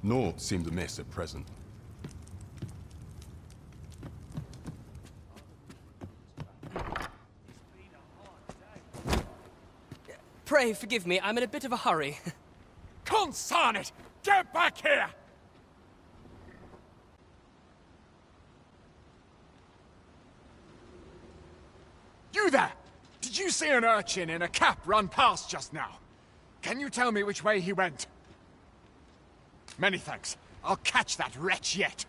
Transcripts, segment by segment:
Naught seemed amiss at present. Pray forgive me, I'm in a bit of a hurry. Consign it! Get back here! You there! Did you see an urchin in a cap run past just now? Can you tell me which way he went? Many thanks. I'll catch that wretch yet.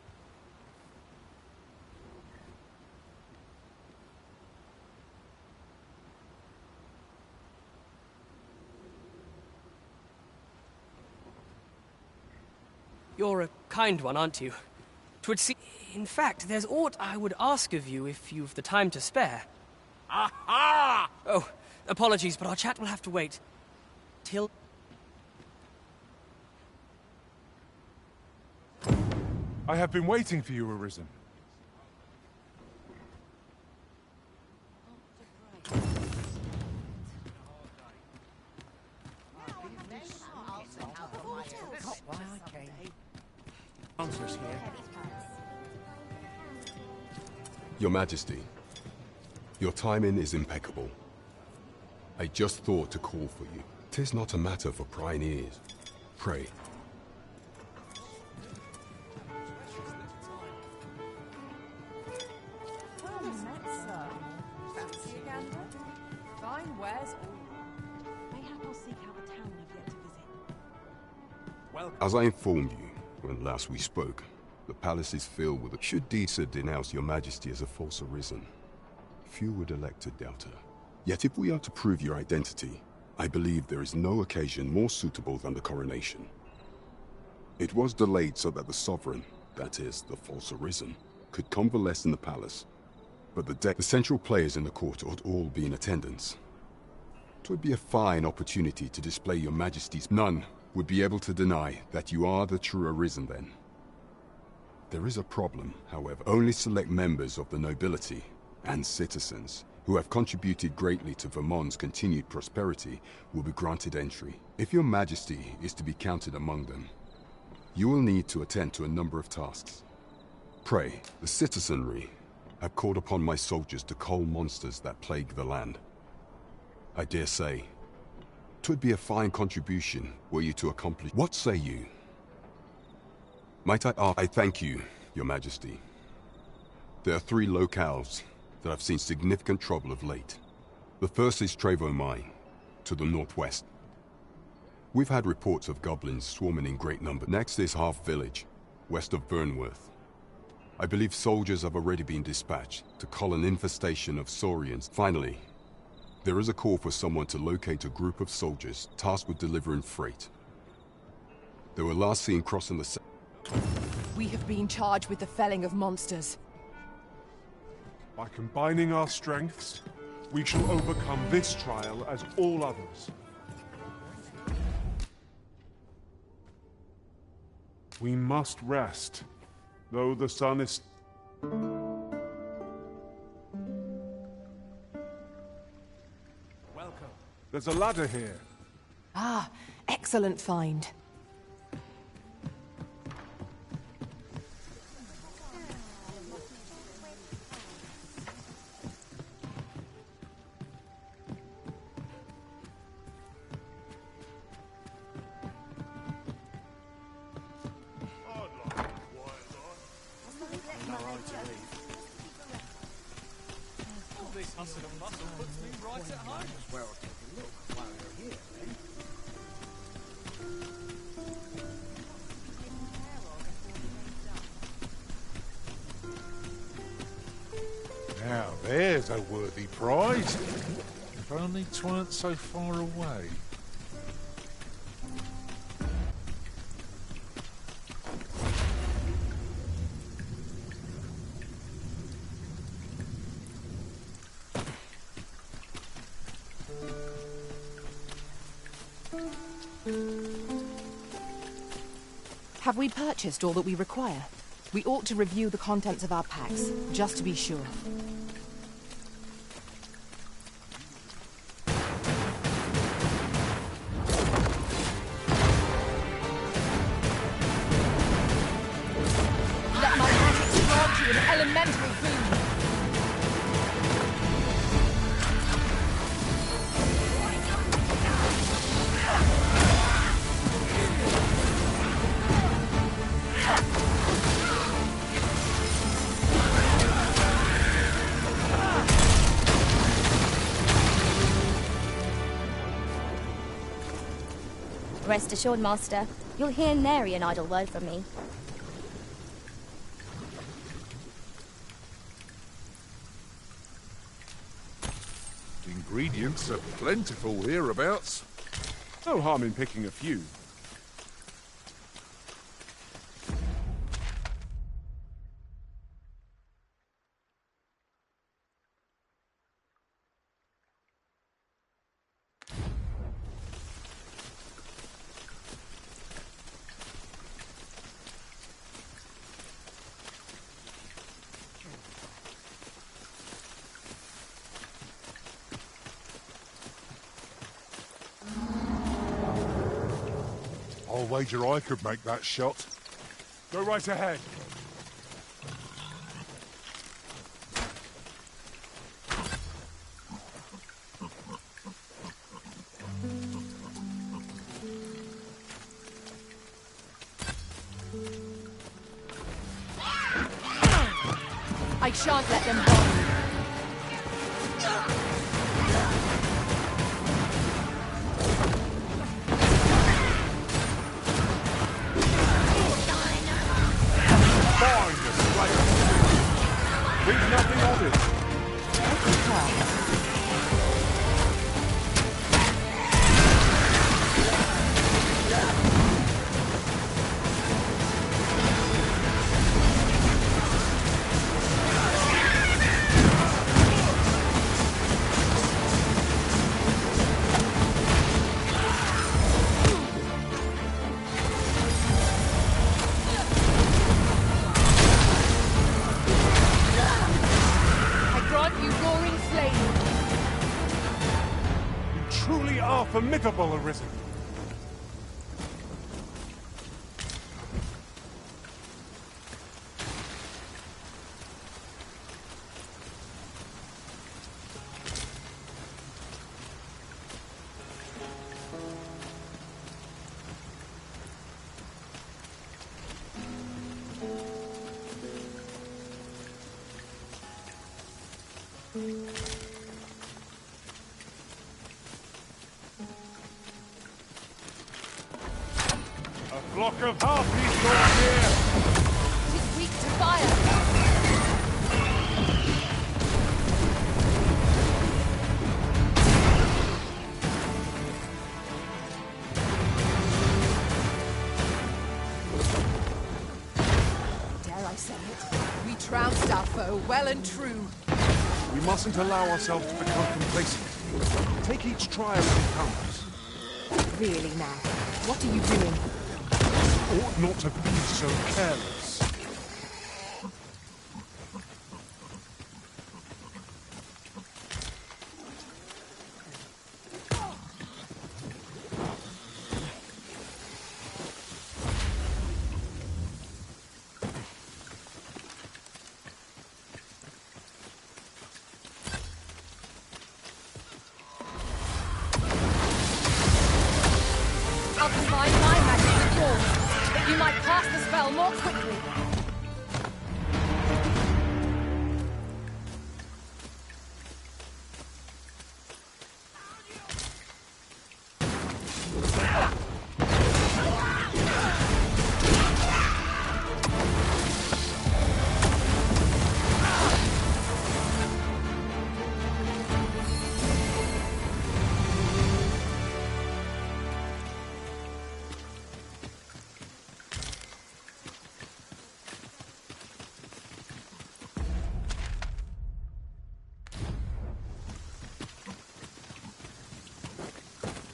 You're a kind one, aren't you? 'Twould seem... In fact, there's aught I would ask of you if you've the time to spare. Aha! Oh, apologies, but our chat will have to wait. Till... I have been waiting for you, Arisen. Your Majesty, your timing is impeccable. I just thought to call for you. 'Tis not a matter for prying ears. Pray. As I informed you when last we spoke, the palace is filled with... Should Disa denounce your Majesty as a false arisen, few would elect to doubt her. Yet if we are to prove your identity, I believe there is no occasion more suitable than the coronation. It was delayed so that the sovereign, that is, the false arisen, could convalesce in the palace. But the central players in the court ought all be in attendance. 'Twould be a fine opportunity to display your Majesty's... None would be able to deny that you are the true arisen then. There is a problem, however. Only select members of the nobility and citizens who have contributed greatly to Vermont's continued prosperity will be granted entry. If your Majesty is to be counted among them, you will need to attend to a number of tasks. Pray, the citizenry have called upon my soldiers to cull monsters that plague the land. I dare say, 'twould be a fine contribution were you to accomplish... What say you? Might I ask... I thank you, your Majesty. There are 3 locales that have seen significant trouble of late. The first is Trevo Mine, to the northwest. We've had reports of goblins swarming in great numbers. Next is Half Village, west of Burnworth. I believe soldiers have already been dispatched to cull an infestation of saurians. Finally, there is a call for someone to locate a group of soldiers tasked with delivering freight. They were last seen crossing the... We have been charged with the felling of monsters. By combining our strengths, we shall overcome this trial as all others. We must rest, though the sun is... Welcome. There's a ladder here. Ah, excellent find. Now there's a worthy prize. If only 'tweren't so far away. Have we purchased all that we require? We ought to review the contents of our packs, just to be sure. elementary food. Rest assured, Master, you'll hear nary an idle word from me. Ingredients are plentiful hereabouts. No harm in picking a few. I'll wager I could make that shot. Go right ahead. I shan't let them go. Think nothing of it. Truly are formidable, Arisen. A flock of harpies drawn near! It is weak to fire. Dare I say it? We trounced our foe well and true. We mustn't allow ourselves to become complacent. Take each trial as it comes. Really now, what are you doing? Ought not to be so careless. I'll combine my magic with yours, that you might cast the spell more quickly.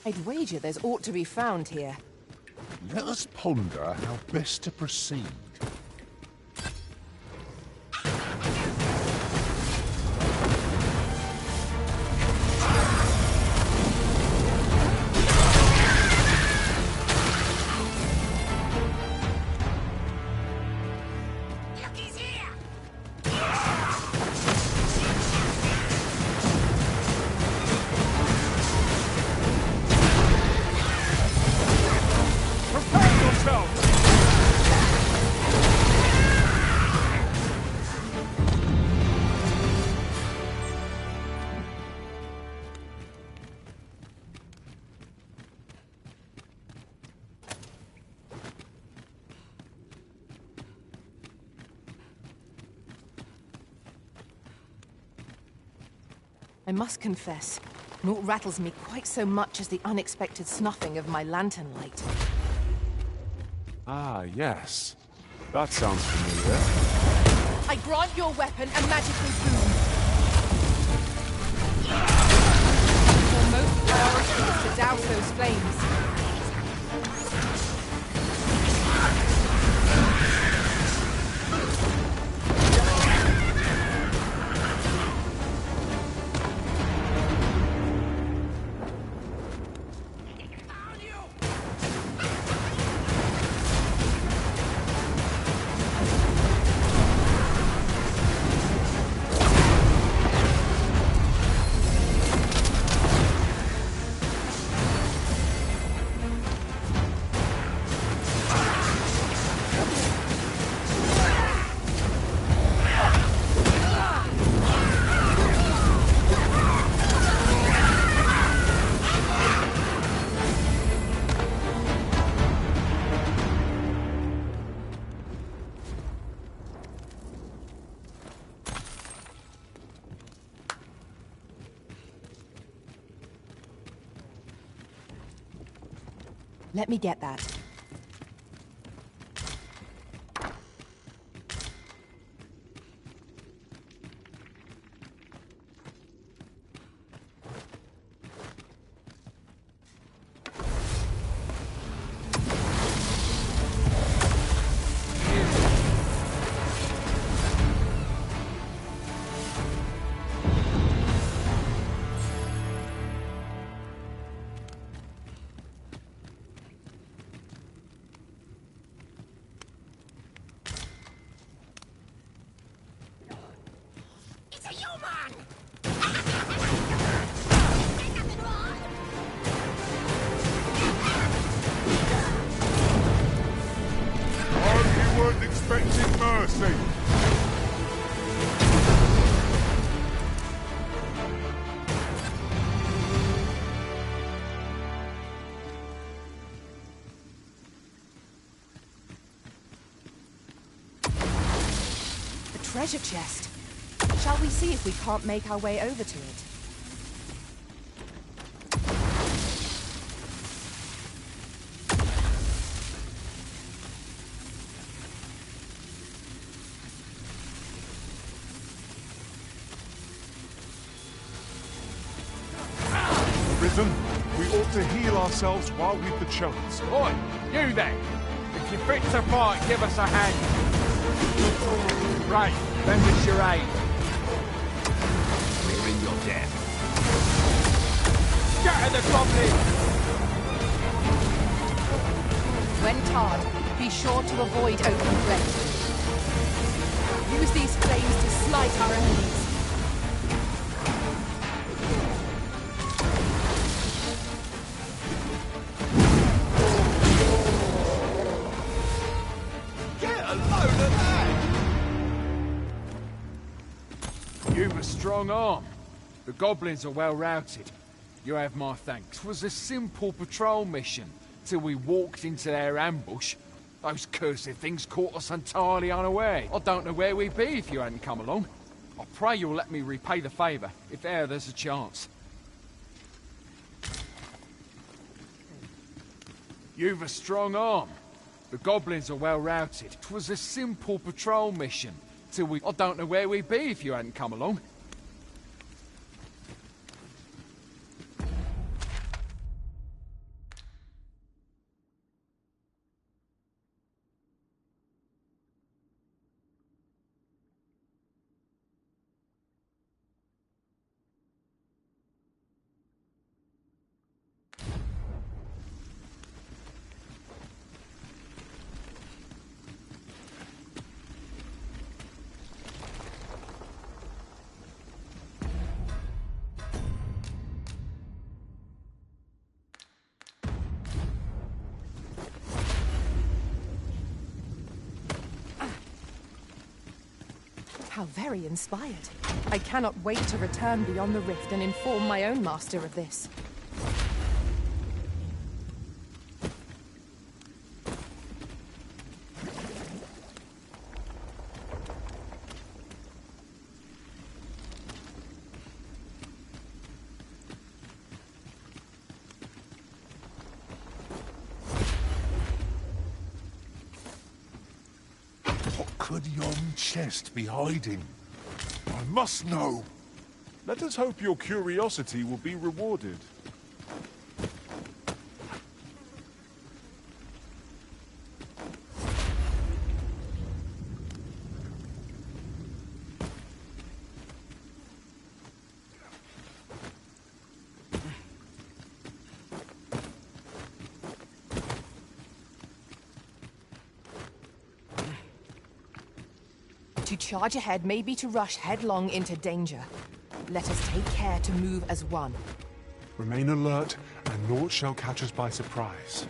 I'd wager there's aught to be found here. Let us ponder how best to proceed. I must confess, naught rattles me quite so much as the unexpected snuffing of my lantern light. Ah, yes. That sounds familiar. I grant your weapon a magical boon. Your most priority is to douse those flames. Let me get that. Expected mercy. A treasure chest. Shall we see if we can't make our way over to it? We ought to heal ourselves while we've the chance. Oi, you there! If you're fit to fight, give us a hand. Right, lend us your aid. We're in your debt. Scatter the goblin! When tarred, be sure to avoid open flame. Use these flames to smite our enemies. You've a strong arm. The goblins are well routed. You have my thanks. It was a simple patrol mission, till we walked into their ambush. Those cursed things caught us entirely unaware. I don't know where we'd be if you hadn't come along. I pray you'll let me repay the favour, if e'er there's a chance. You've a strong arm. The goblins are well routed. It was a simple patrol mission, till we... I don't know where we'd be if you hadn't come along. How very inspired. I cannot wait to return beyond the rift and inform my own master of this. could yon chest be hiding? I must know. Let us hope your curiosity will be rewarded. To charge ahead may be to rush headlong into danger. Let us take care to move as one. Remain alert, and naught shall catch us by surprise.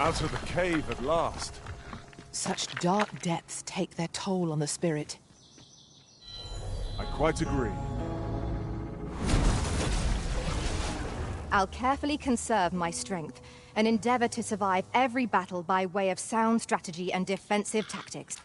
Out of the cave at last. Such dark depths take their toll on the spirit. I quite agree. I'll carefully conserve my strength and endeavor to survive every battle by way of sound strategy and defensive tactics.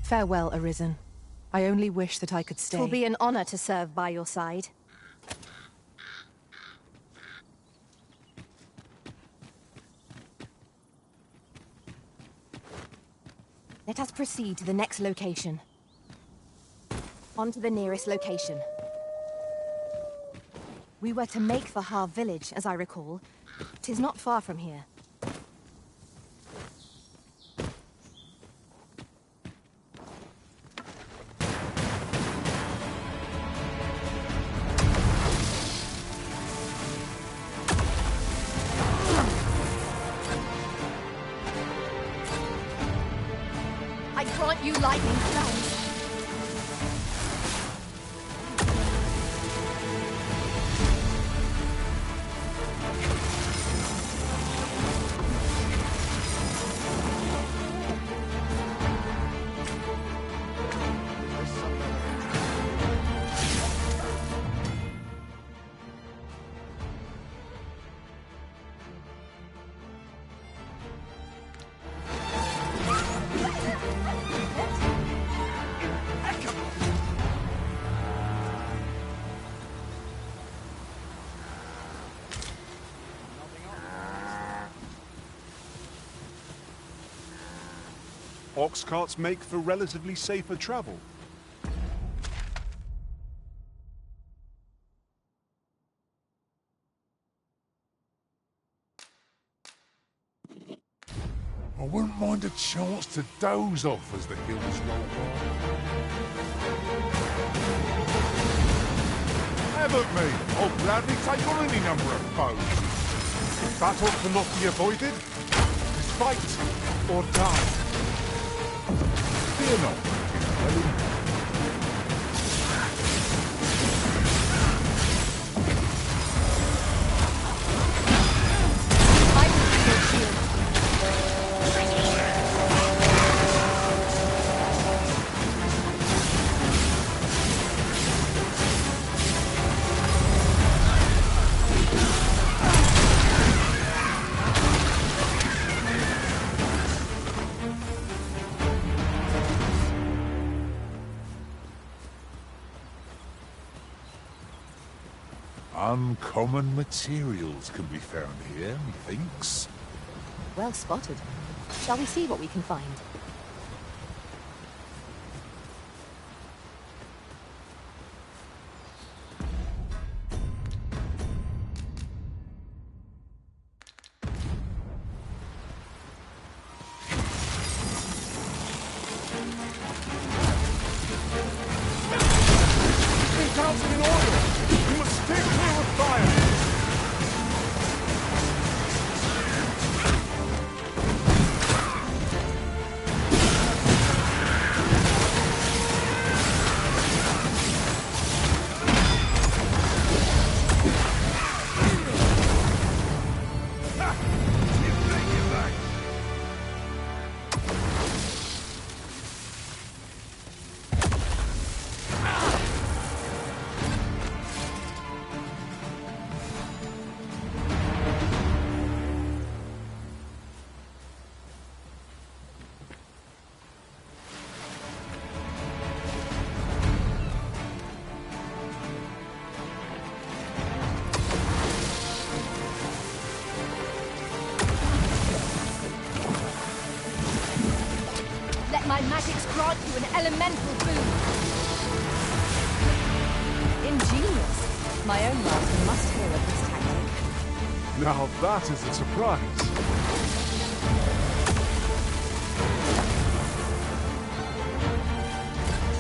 Farewell, Arisen. I only wish that I could stay. It will be an honor to serve by your side. Let us proceed to the next location. On to the nearest location. We were to make for Har village, as I recall. 'Tis not far from here. I grant you lightning strikes. Ox carts make for relatively safer travel. I wouldn't mind a chance to doze off as the hills roll by. Have at me! I'll gladly take on any number of foes. Battle cannot be avoided. Fight or die. Fear not. I will be your shield. Uncommon materials can be found here, methinks. Well spotted. Shall we see what we can find? Scouting in order! We must steer clear of fire! grant you an elemental boon. Ingenious. My own master must hear of this tactic. Now that is a surprise.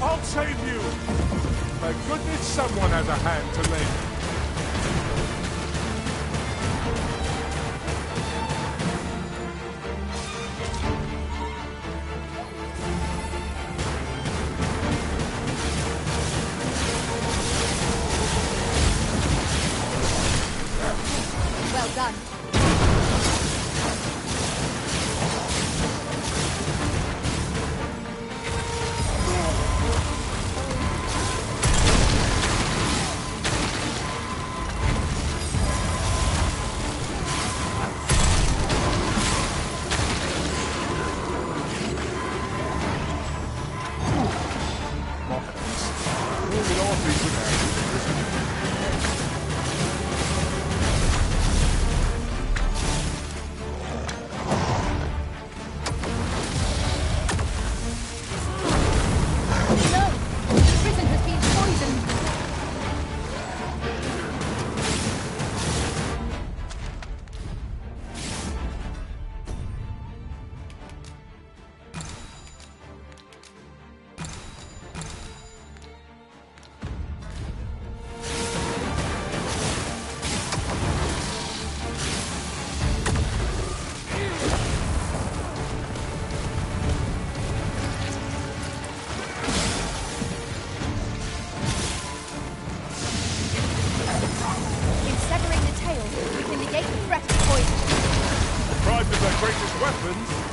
I'll save you! Thank goodness someone has a hand to lend. Well done.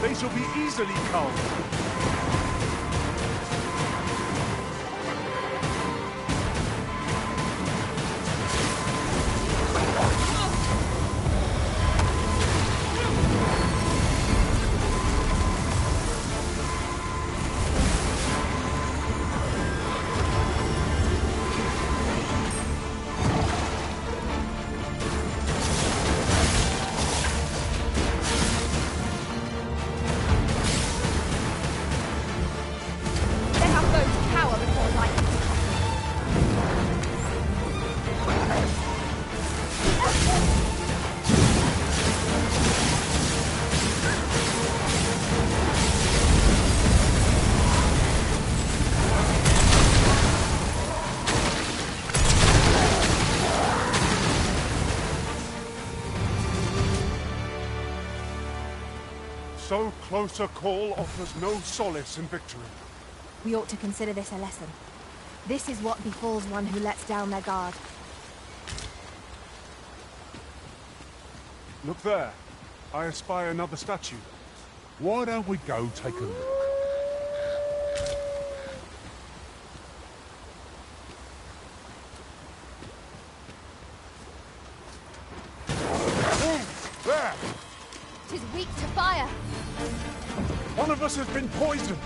They shall be easily culled. So close a call offers no solace in victory. We ought to consider this a lesson. This is what befalls one who lets down their guard. Look there. I espy another statue. Why don't we go take a look? There! 'Tis weak to fire. One of us has been poisoned.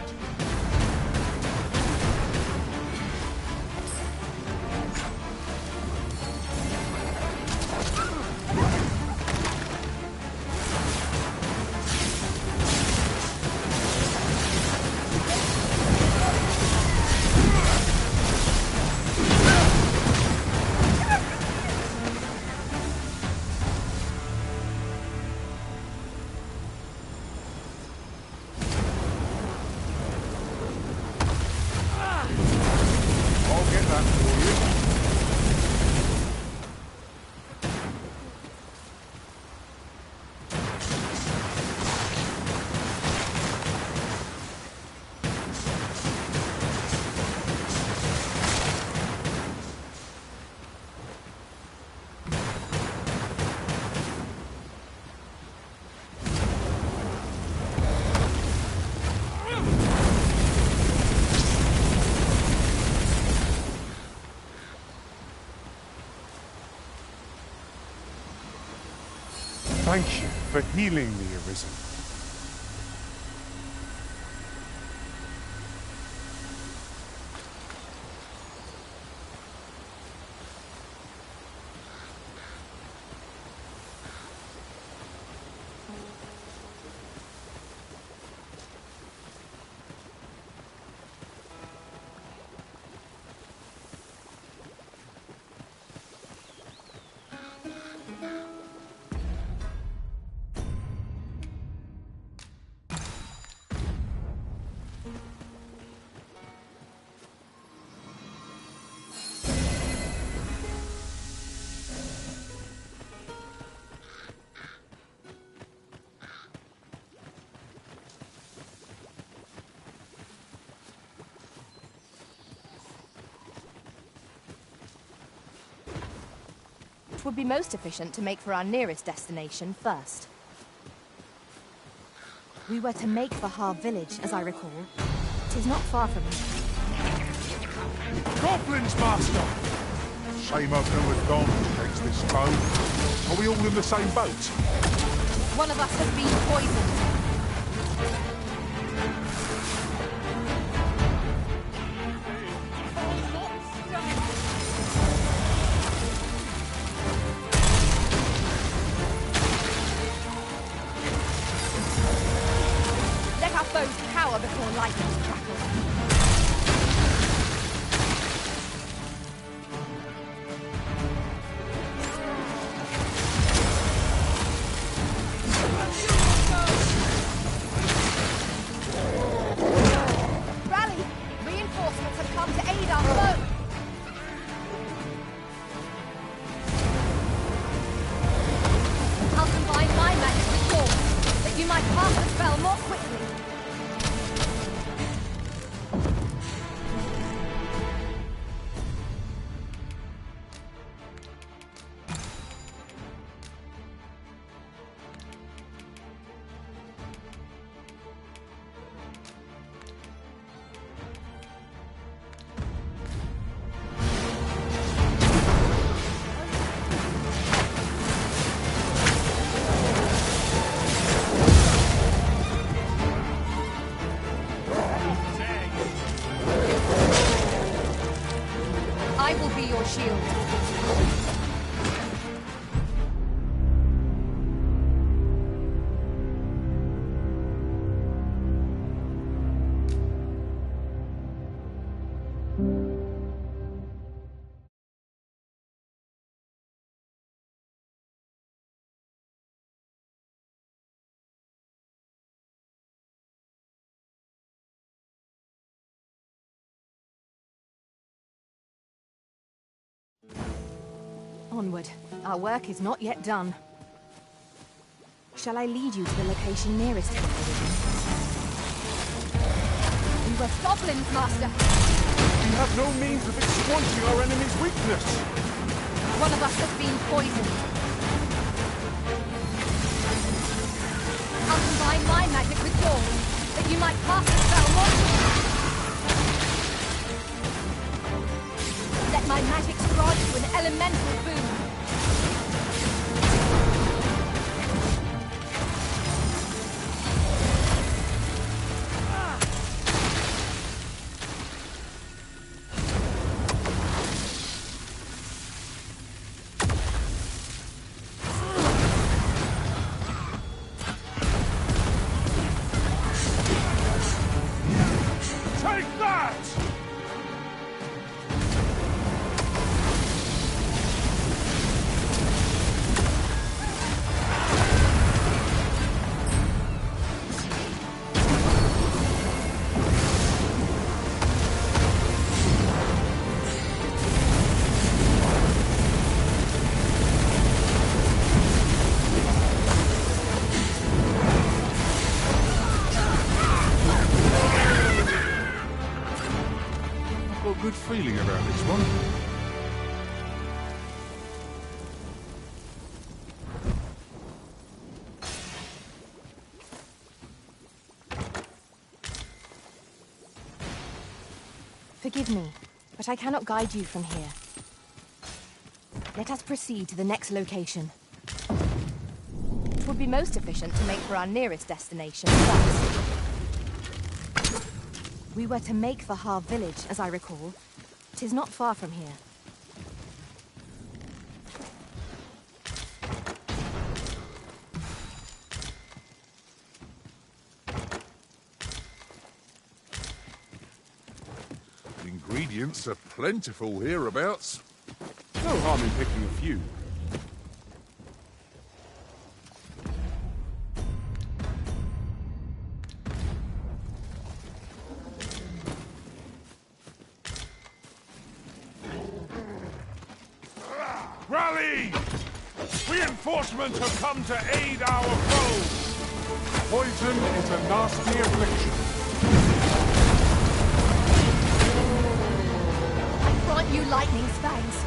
Thank you for healing me, Arisen. It would be most efficient to make for our nearest destination first. We were to make for Har village, as I recall. 'Tis not far from here. Goblins, Master! Shame I've nowhere gone to chase this boat. Are we all in the same boat? One of us has been poisoned. Let our foes cower before lightning crackles. Rally! Reinforcements have come to aid our foe! I'll combine my magic with yours, that you might cast the spell more quickly. I will be your shield. Onward. Our work is not yet done. Shall I lead you to the location nearest here? We were goblins, Master! We have no means of exploiting our enemy's weakness! One of us has been poisoned. I'll combine my magic with yours, that you might cast the spell more. Let my magic grant you an elemental boon. Take that! I've got a good feeling about this one. Forgive me, but I cannot guide you from here. Let us proceed to the next location. It would be most efficient to make for our nearest destination first. We were to make for Har village, as I recall. 'Tis not far from here. Ingredients are plentiful hereabouts. No harm in picking a few. Rally! Reinforcements have come to aid our foes! Poison is a nasty affliction. I grant you lightning's fangs.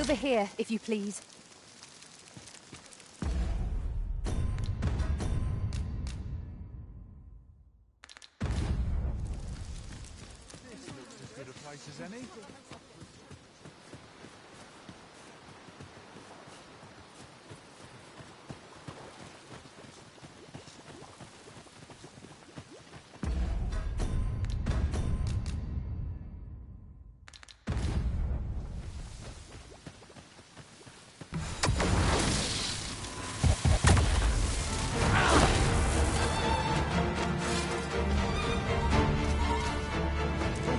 Over here, if you please. As good a place as any.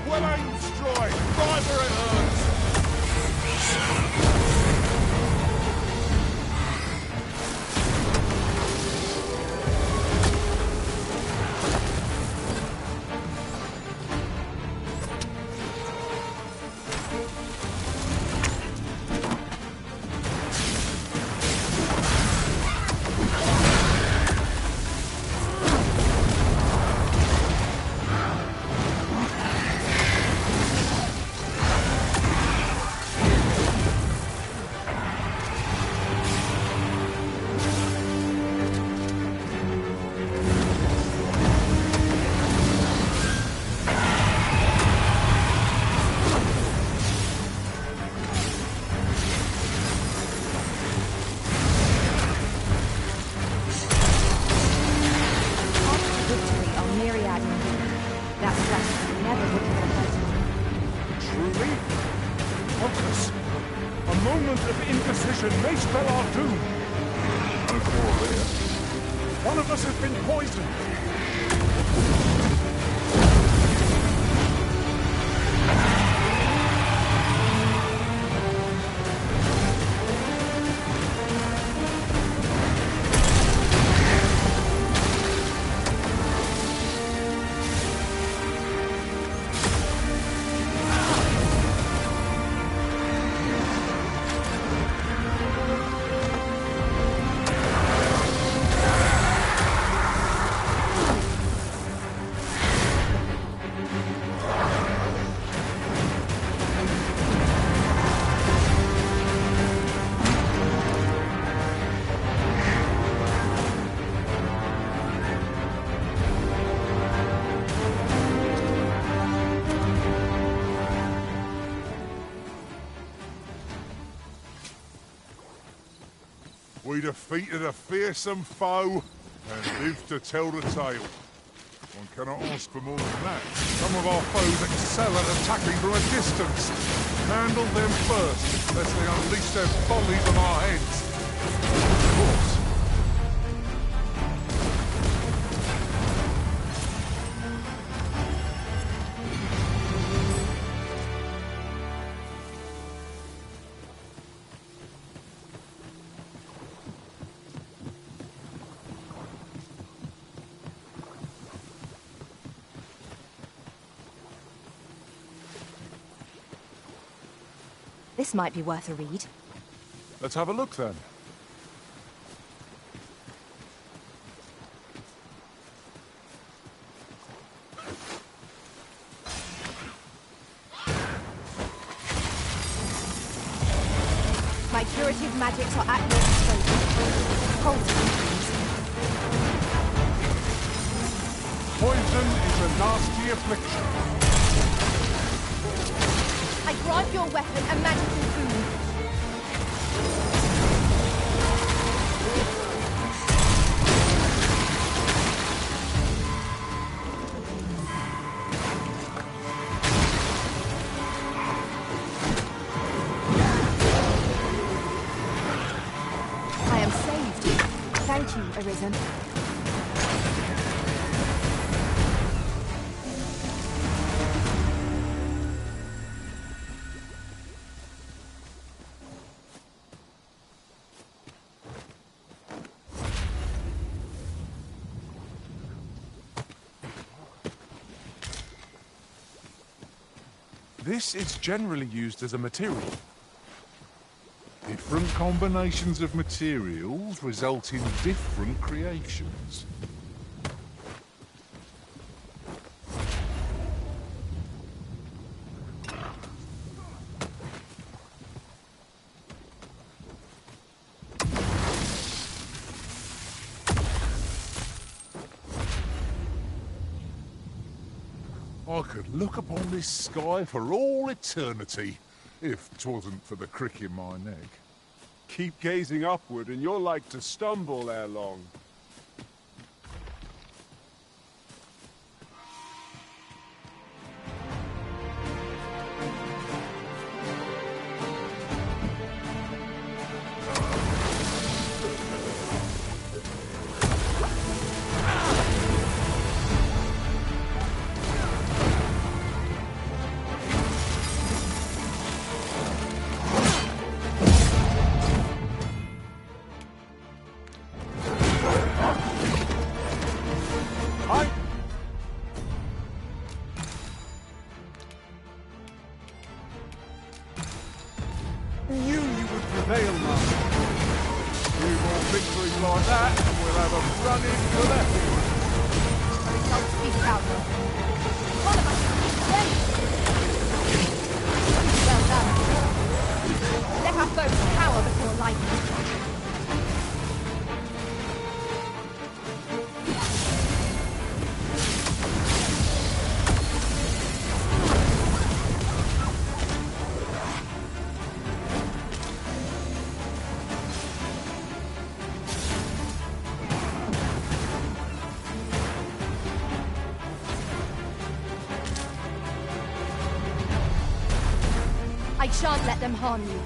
Well-aimed strike! Right where it hurts! Truly? Focus. A moment of indecision may spell our doom. No quarrel here. One of us has been poisoned. We defeated a fearsome foe and lived to tell the tale. One cannot ask for more than that. Some of our foes excel at attacking from a distance. Handle them first, lest they unleash their volleys on our heads. Of course. This might be worth a read. Let's have a look then. My curative magics are at your disposal. Hold them, please. Poison is a nasty affliction. I grant your weapon a magical boon. I am saved. Thank you, Arisen. This is generally used as a material. Different combinations of materials result in different creations. I could look upon this sky for all eternity, if 'twasn't for the crick in my neck. Keep gazing upward and you're like to stumble ere long. Like that, and we'll have a run-in for that. Don't speak louder. One of us, ready. Well done. Let our foes cower before lightning. I shan't let them harm you.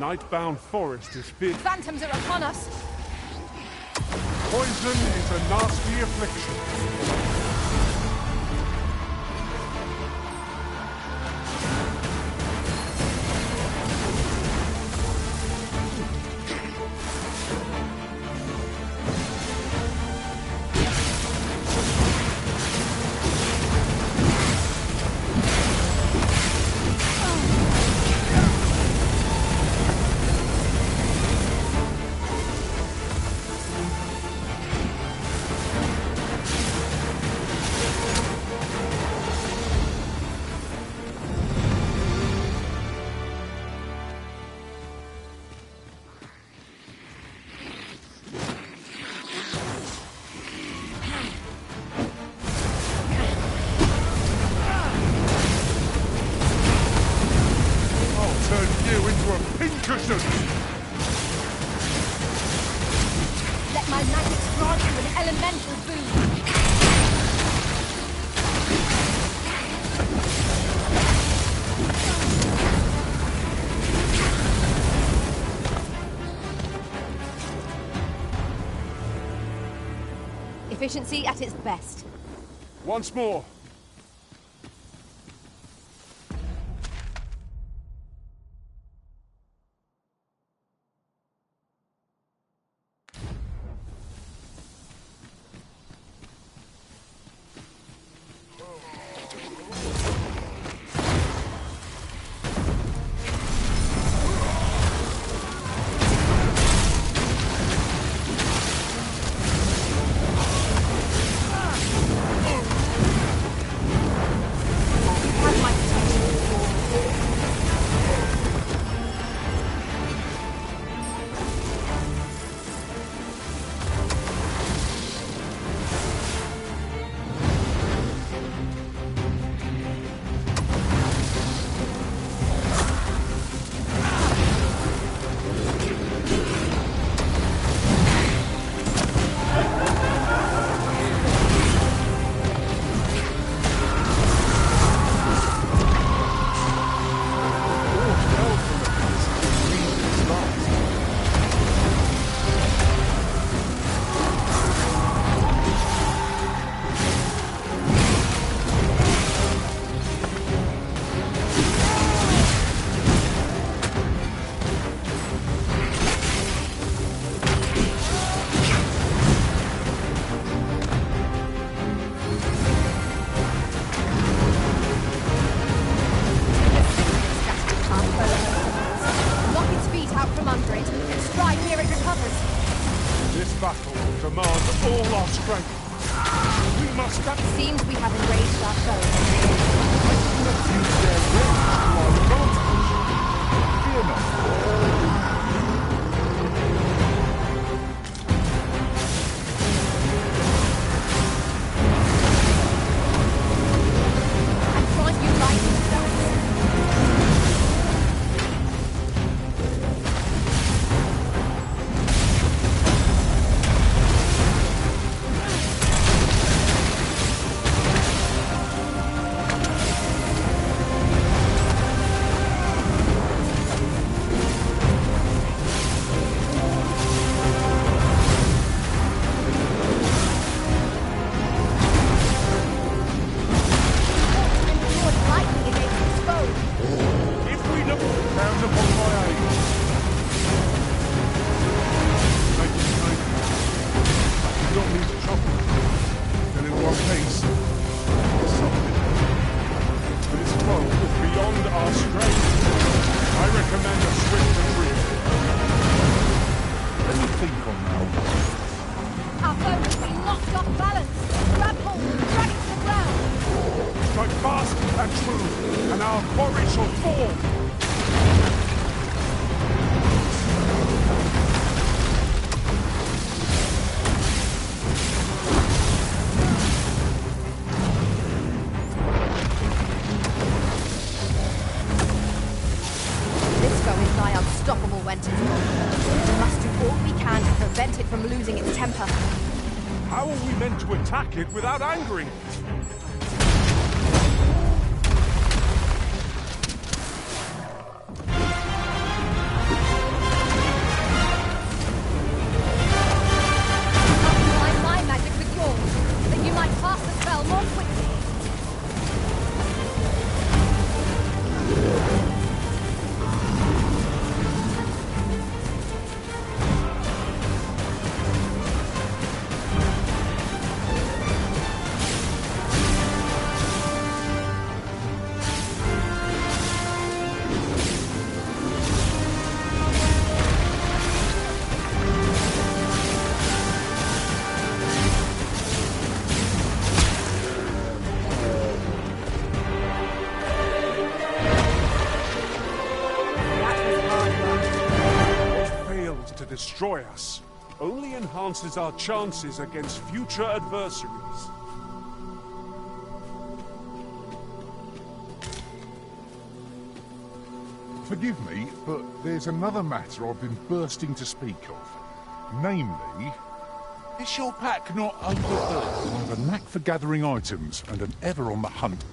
Nightbound forest is fierce. Phantoms are upon us. Poison is a nasty affliction. Let my magic grant you an elemental boon. Efficiency at its best. Once more. under it and strike ere it recovers. This battle will demand all our strength. We must It seems we have enraged our foe. let's use their range to our advantage. Fear not. And drive you lightning starts. How are we meant to attack it without angering it? Combine my magic with yours, that you might pass the spell more quickly. Destroy us only enhances our chances against future adversaries. Forgive me, but there's another matter I've been bursting to speak of. Namely, is your pack not overburdened? I have a knack for gathering items and am ever on the hunt.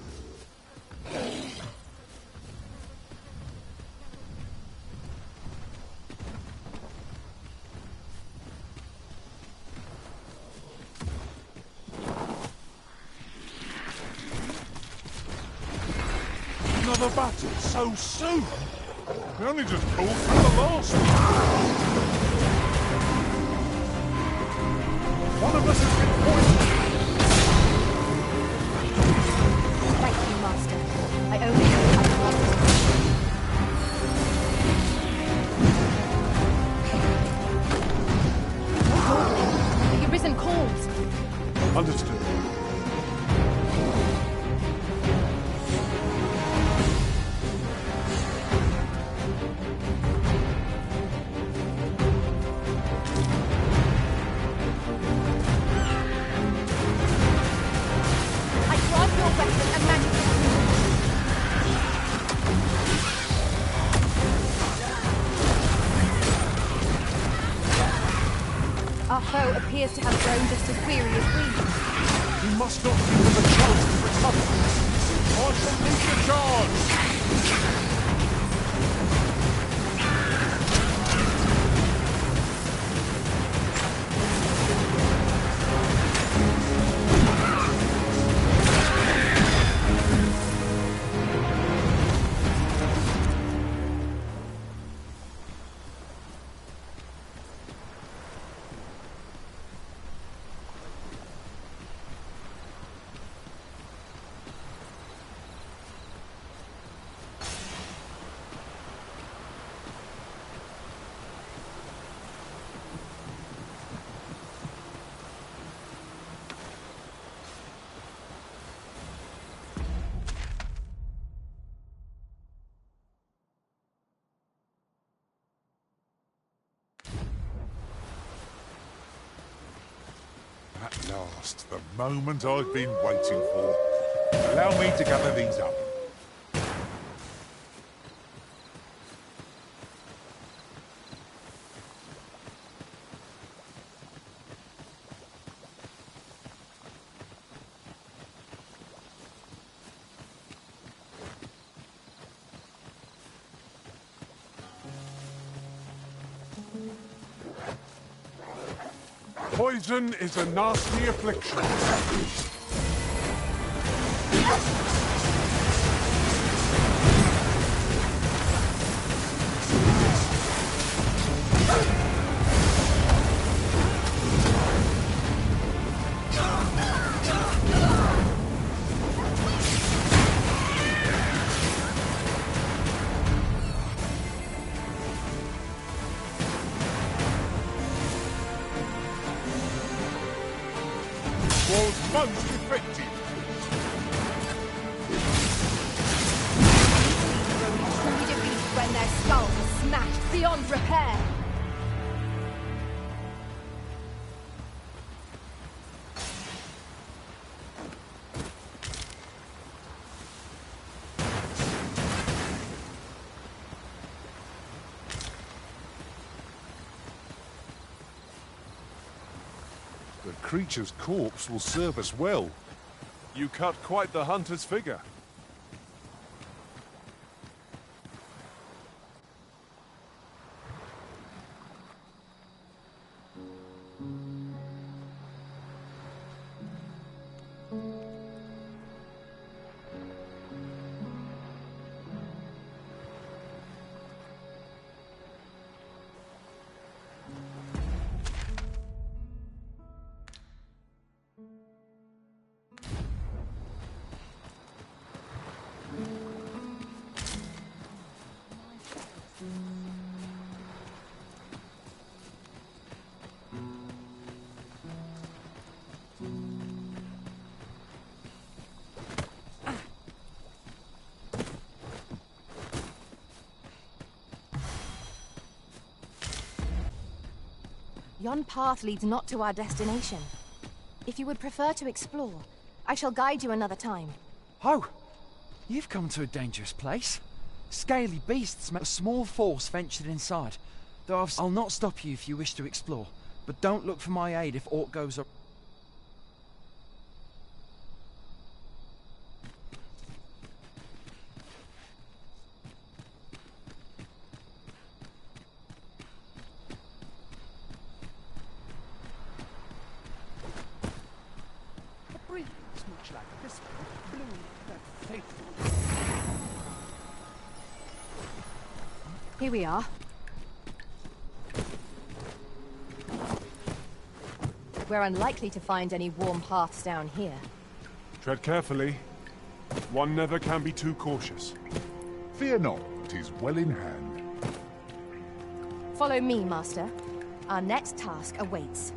Another battle so soon? We only just pulled through the last one. One of us has been poisoned. Thank you, Master. I only know how to want it. The arisen calls. Understood. Our foe appears to have grown just as weary as we. We must not give them a chance to recover. I shall lead the charge. At last, the moment I've been waiting for. Allow me to gather these up. Poison is a nasty affliction. Was most effective. Truly defeat when their skulls are smashed beyond repair. The creature's corpse will serve us well. You cut quite the hunter's figure. Yon path leads not to our destination. If you would prefer to explore, I shall guide you another time. Oh! You've come to a dangerous place. Scaly beasts met a small force ventured inside. Though I'll not stop you if you wish to explore. But don't look for my aid if aught goes up. Much like this one, blue, that fateful. Here we are. We're unlikely to find any warm paths down here. Tread carefully. One never can be too cautious. Fear not, 'tis well in hand. Follow me, Master. Our next task awaits.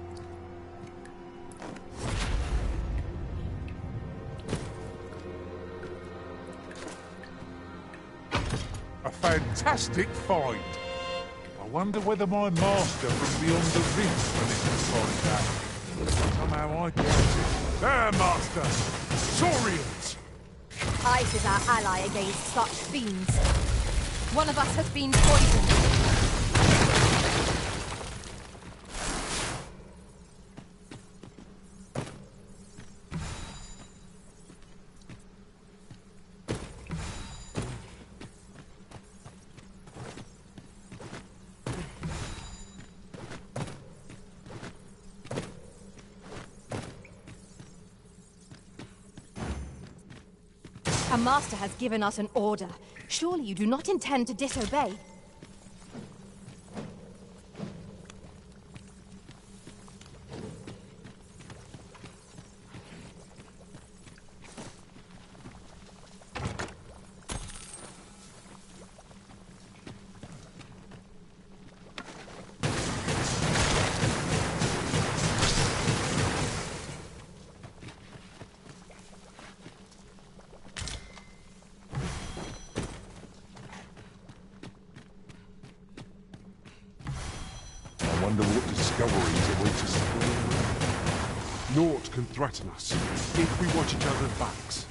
A fantastic find. I wonder whether my master from beyond the rift managed to find that. Somehow I doubt it. There, Master! Saurians! Ice is our ally against such fiends. One of us has been poisoned. Our master has given us an order. Surely you do not intend to disobey? I wonder what discoveries await us. Naught can threaten us if we watch each other's backs.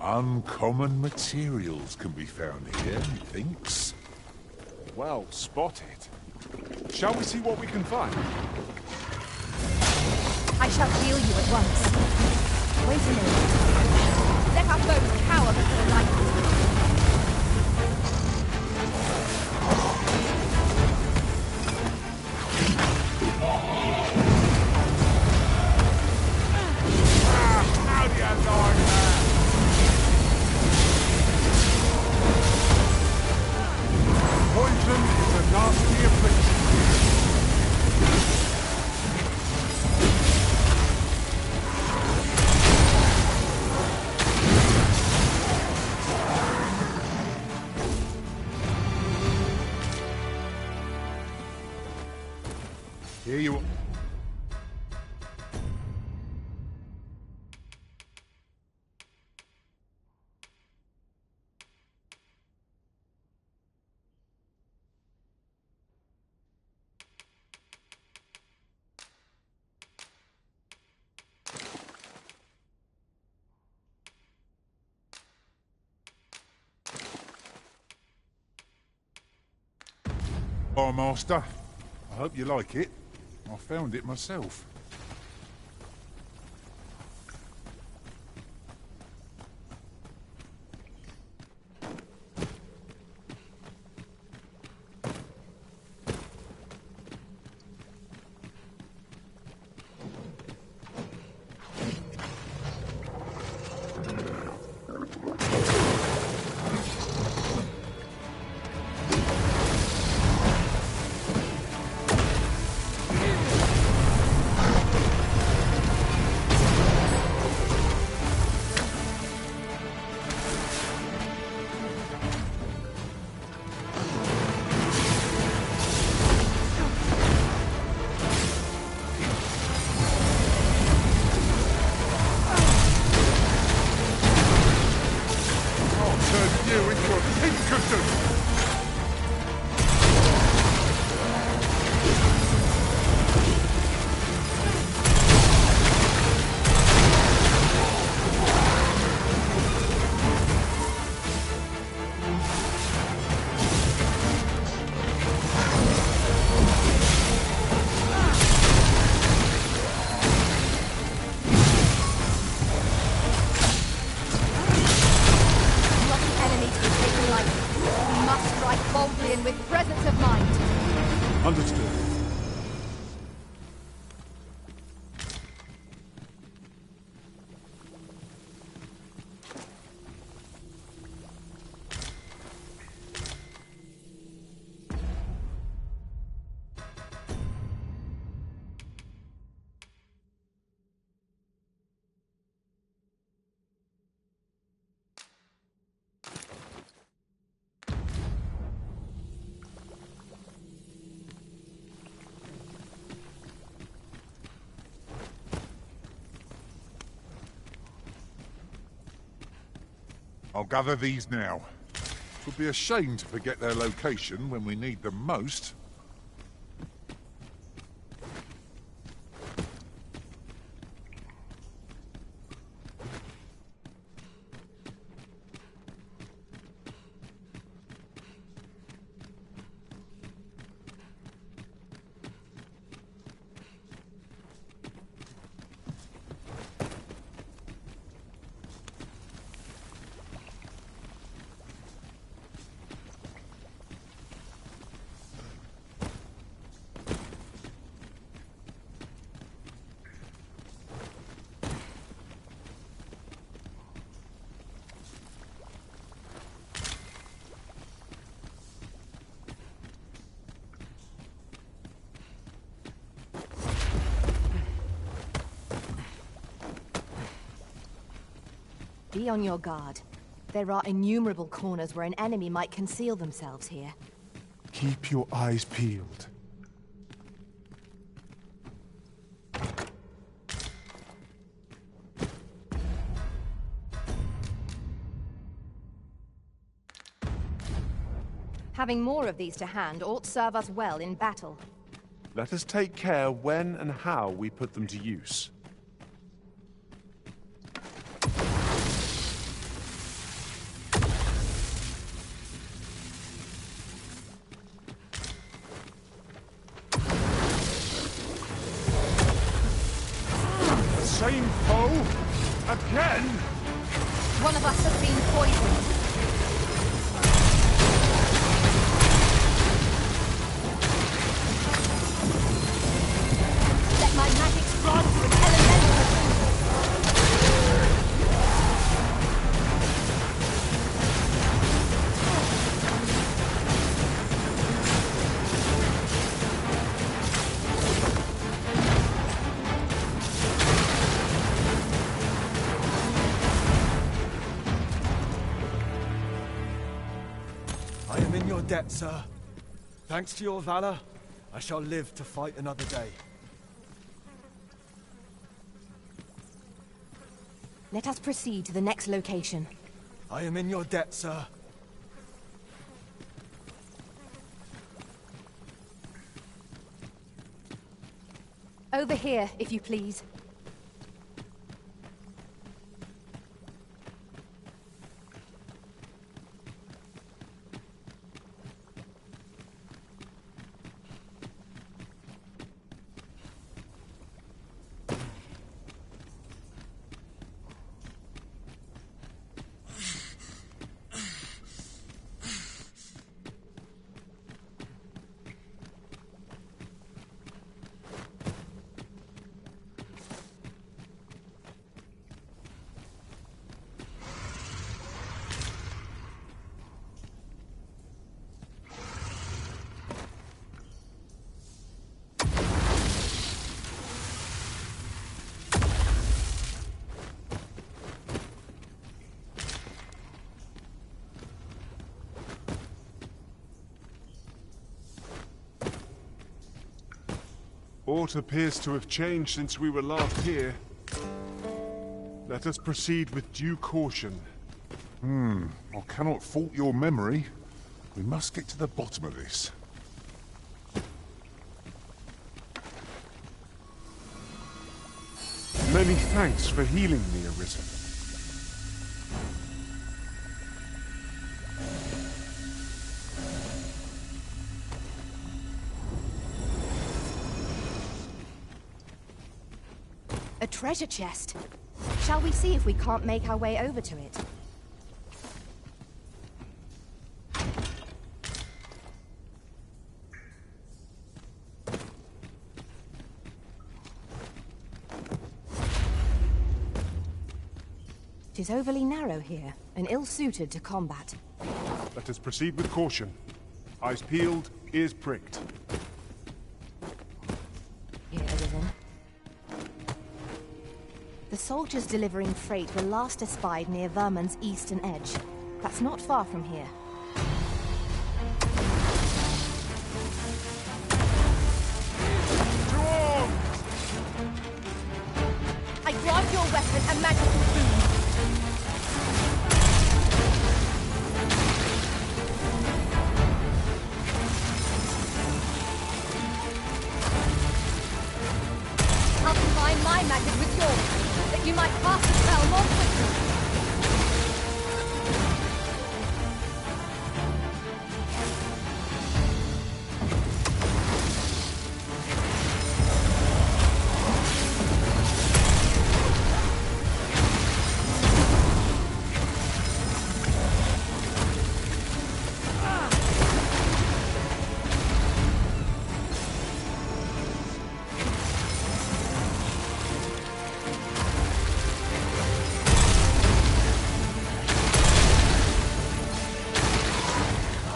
Uncommon materials can be found here, methinks. Well spotted. Shall we see what we can find? I shall heal you at once. Wait a minute. Let our foes cower before the lightning. How do you like that? Poison is a nasty affliction. Here you are. Oh, Master. I hope you like it. I found it myself. Understood. I'll gather these now. It would be a shame to forget their location when we need them most. Be on your guard. There are innumerable corners where an enemy might conceal themselves here. Keep your eyes peeled. Having more of these to hand ought serve us well in battle. Let us take care when and how we put them to use. The same foe? Again? One of us has been poisoned. Let my magic strong to an elemental. I am in your debt, sir. Thanks to your valor, I shall live to fight another day. Let us proceed to the next location. I am in your debt, sir. Over here, if you please. Aught appears to have changed since we were last here. Let us proceed with due caution. I cannot fault your memory. We must get to the bottom of this. Many thanks for healing me, Arisen. A treasure chest. Shall we see if we can't make our way over to it? It is overly narrow here, and ill-suited to combat. Let us proceed with caution. Eyes peeled, ears pricked. Here, Arisen. The soldiers delivering freight were last espied near Vermon's eastern edge. That's not far from here. I grant your weapon a magical boon. I'll combine my magic with yours. That you might pass the spell more quickly.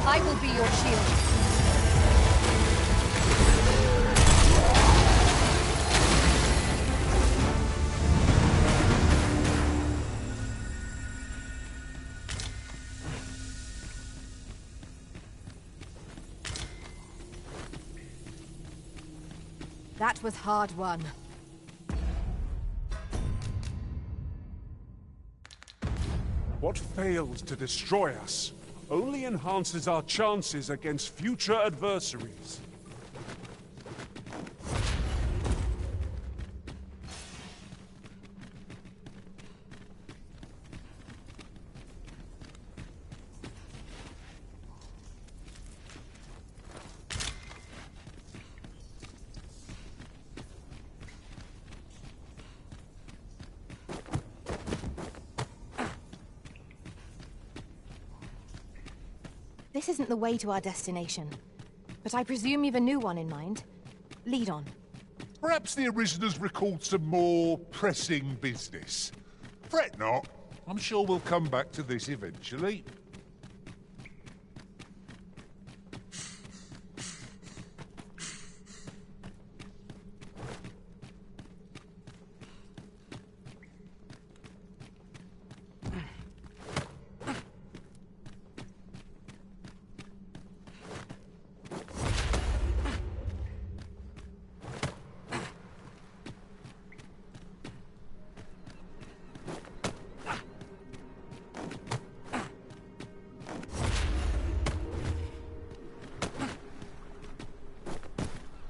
I will be your shield. That was hard won. What failed to destroy us? only enhances our chances against future adversaries. This isn't the way to our destination, but I presume you've a new one in mind. Lead on. Perhaps the Originals recalled some more pressing business. Fret not. I'm sure we'll come back to this eventually.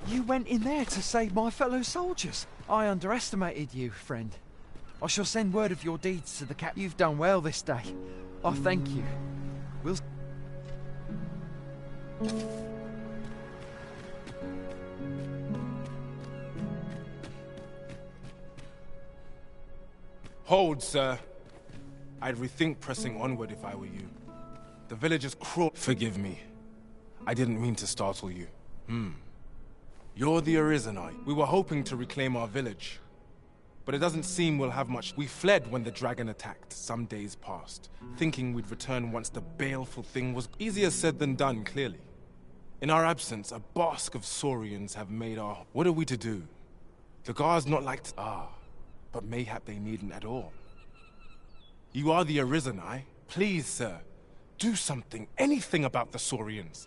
You went in there to save my fellow soldiers. I underestimated you, friend. I shall send word of your deeds to the cap. You've done well this day. I thank you. We'll... Hold, sir. I'd rethink pressing onward if I were you. The villagers crawl. Forgive me. I didn't mean to startle you. You're the Arizonite. We were hoping to reclaim our village. But it doesn't seem we'll have much. We fled when the dragon attacked some days past, thinking we'd return once the baleful thing was easier said than done, clearly. In our absence, a bask of Saurians have made our... What are we to do? The guards not like to... but mayhap they needn't at all. You are the Arizonite. Please, sir, do something, anything about the Saurians.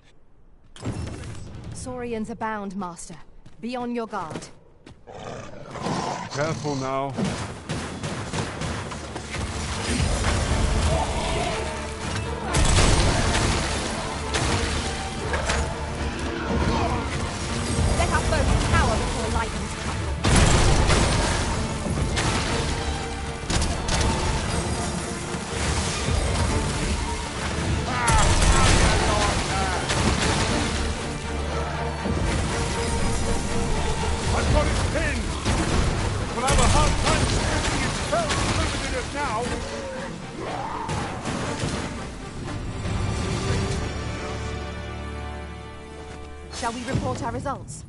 Saurians abound, Master. Be on your guard. Careful now. Let our foes cower before lightning's cut. I've got it pinned! We'll have a hard time stripping its spells limited it now! Shall we report our results?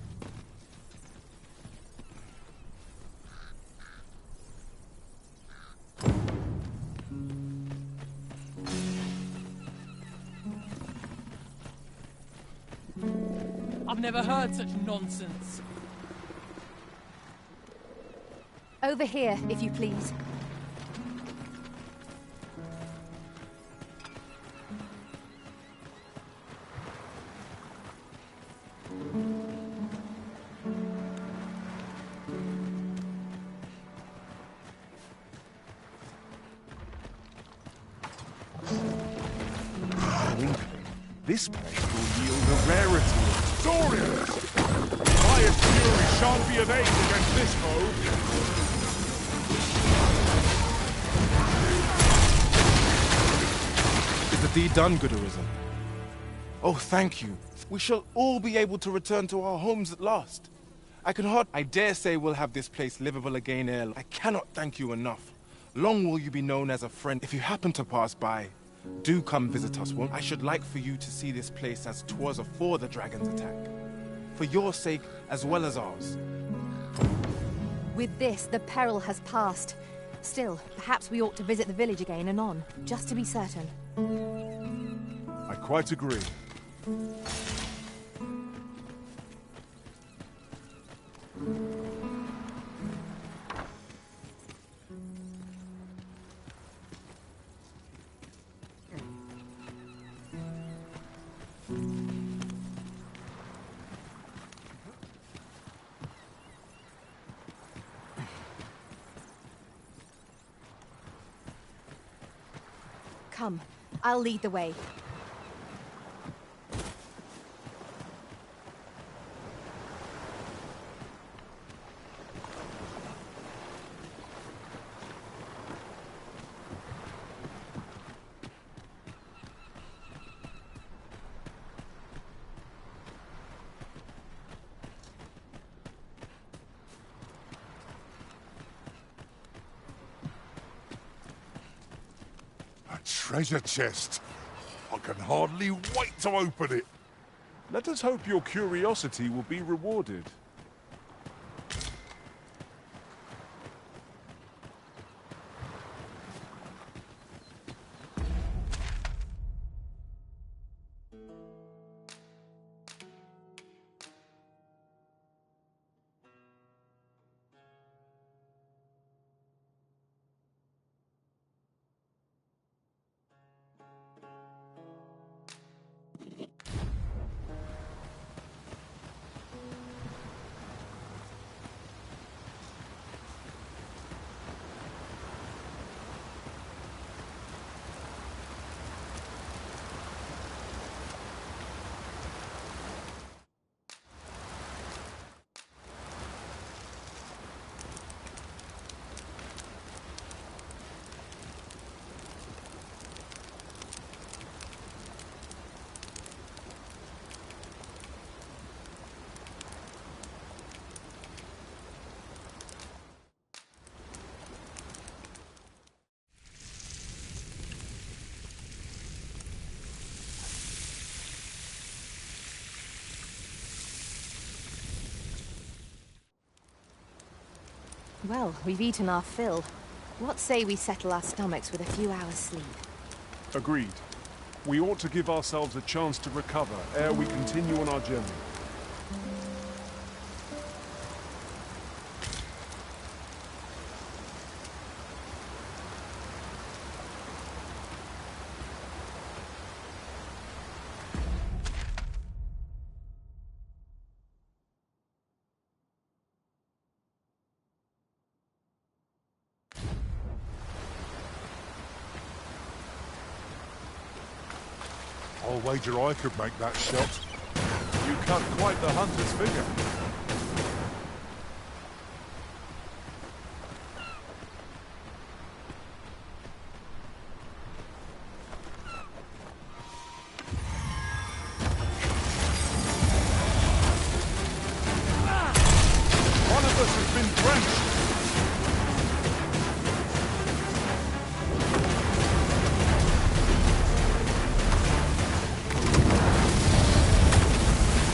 I've never heard such nonsense. Over here, if you please. This place will yield a rarity. Saurians! Fire's fury shan't be of aid against this foe. Is the deed done, good Arisen? Oh, thank you. We shall all be able to return to our homes at last. I dare say we'll have this place livable again ere. I cannot thank you enough. Long will you be known as a friend. If you happen to pass by, do come visit us. I should like for you to see this place as 'twas afore the dragon's attack. For your sake as well as ours. With this, the peril has passed. Still, perhaps we ought to visit the village again anon, just to be certain. I quite agree. Come, I'll lead the way. treasure chest. I can hardly wait to open it. Let us hope your curiosity will be rewarded. Well, we've eaten our fill. What say we settle our stomachs with a few hours' sleep? Agreed. We ought to give ourselves a chance to recover ere we continue on our journey. I'll wager I could make that shot. You cut quite the hunter's figure. One of us has been drenched.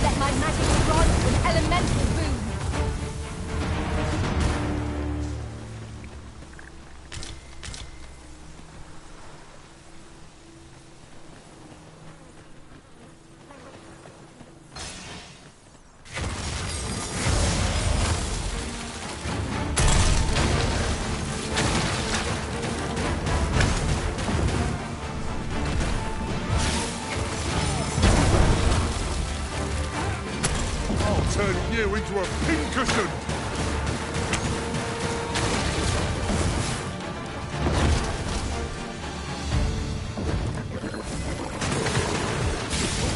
Let my magic grant you an elemental boon. I'll turn you into a pincushion.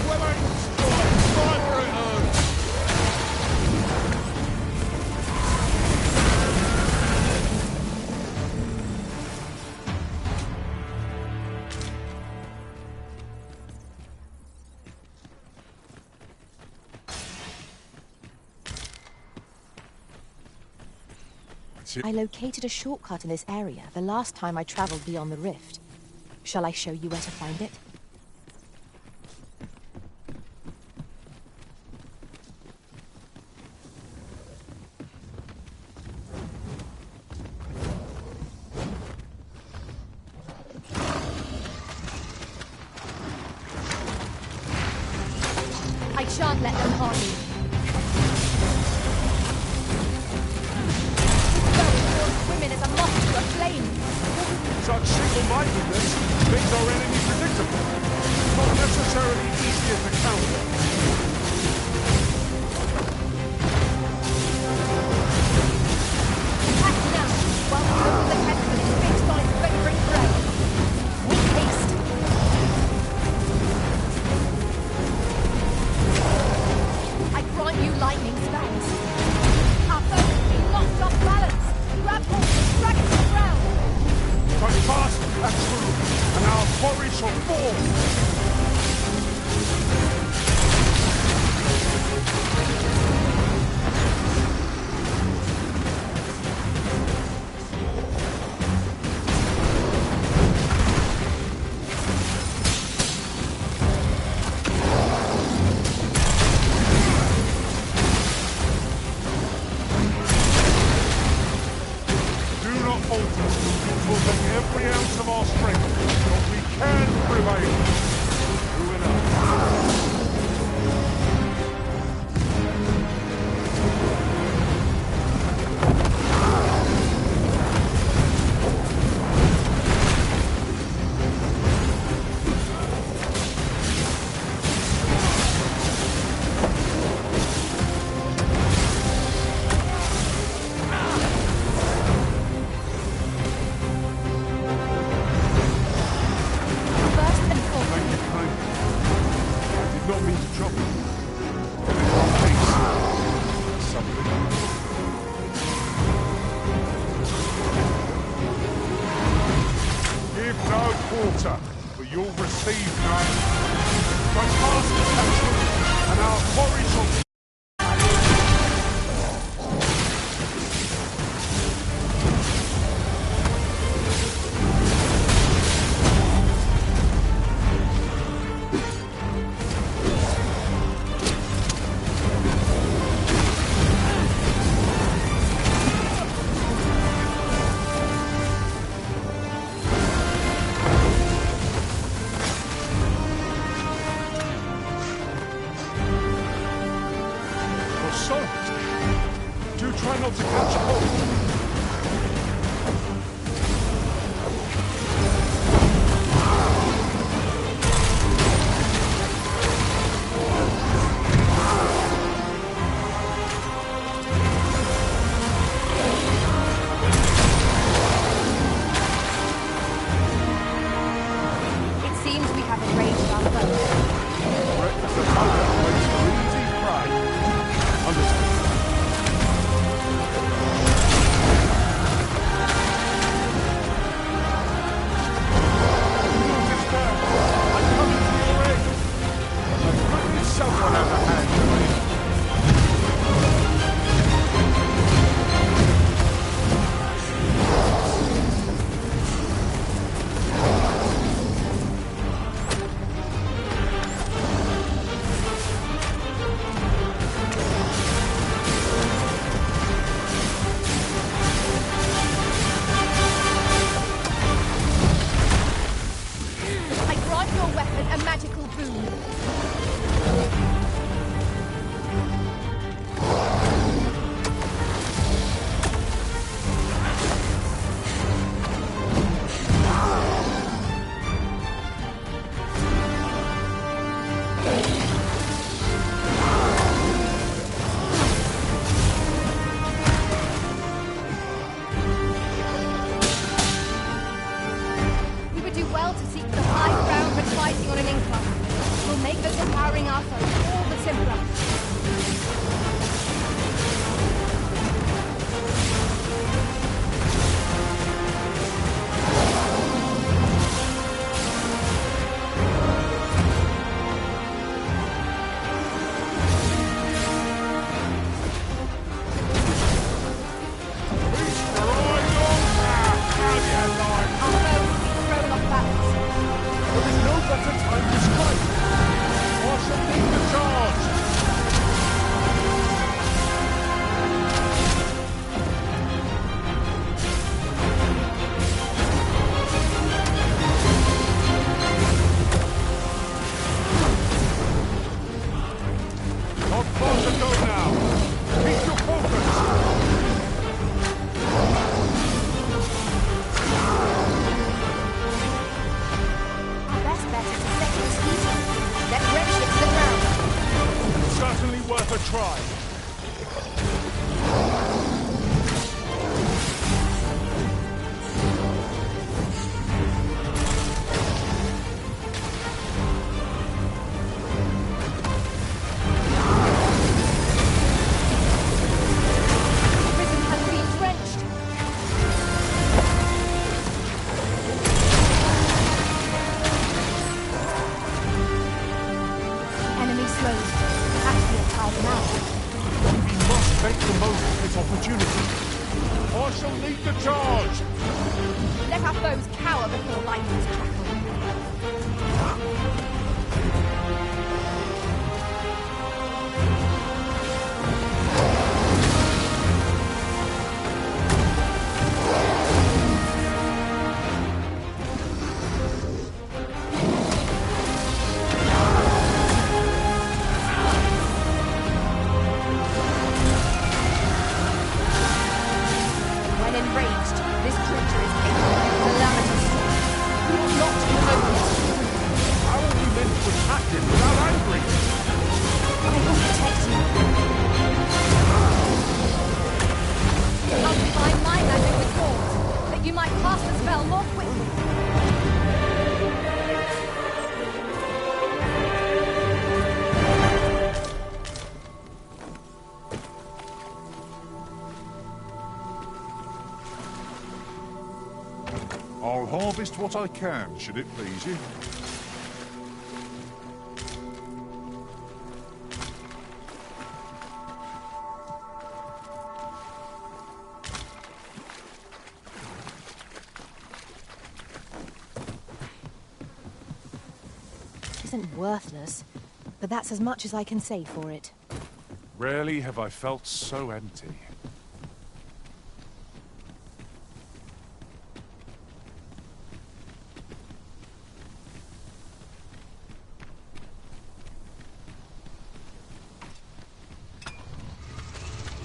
Well aimed strike, fire it earth. I located a shortcut in this area the last time I traveled beyond the rift. Shall I show you where to find it? I shan't let them harm you. Women as a moth to a flame. Such single-mindedness makes our enemy predictable. Not necessarily easier to counter. Act now, while the look of the headman is fixed on its favourite prey. Make haste. I grant you lightning spells. Our foe has been locked off balance. Grab hold and drag it to the ground. But fast and true, and our quarry shall fall. Try not to catch hold. I'll harvest what I can, should it please you. Isn't worthless, but that's as much as I can say for it. Rarely have I felt so empty.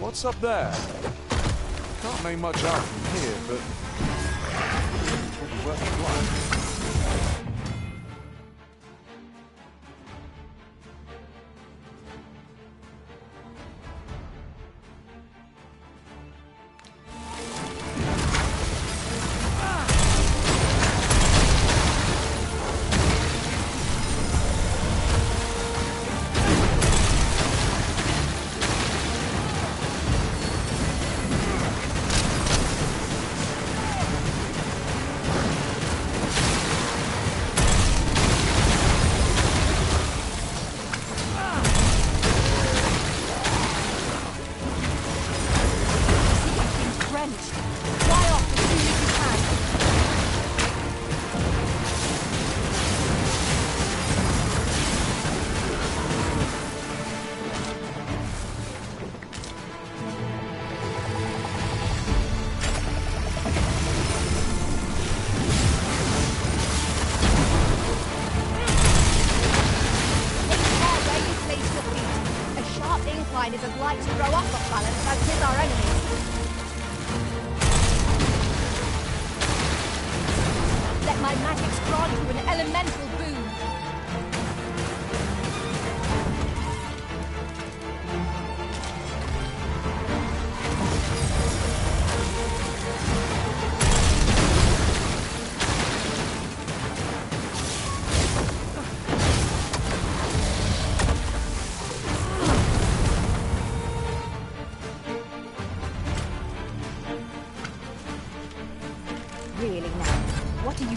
What's up there? Can't make much out from here, but probably worth a try.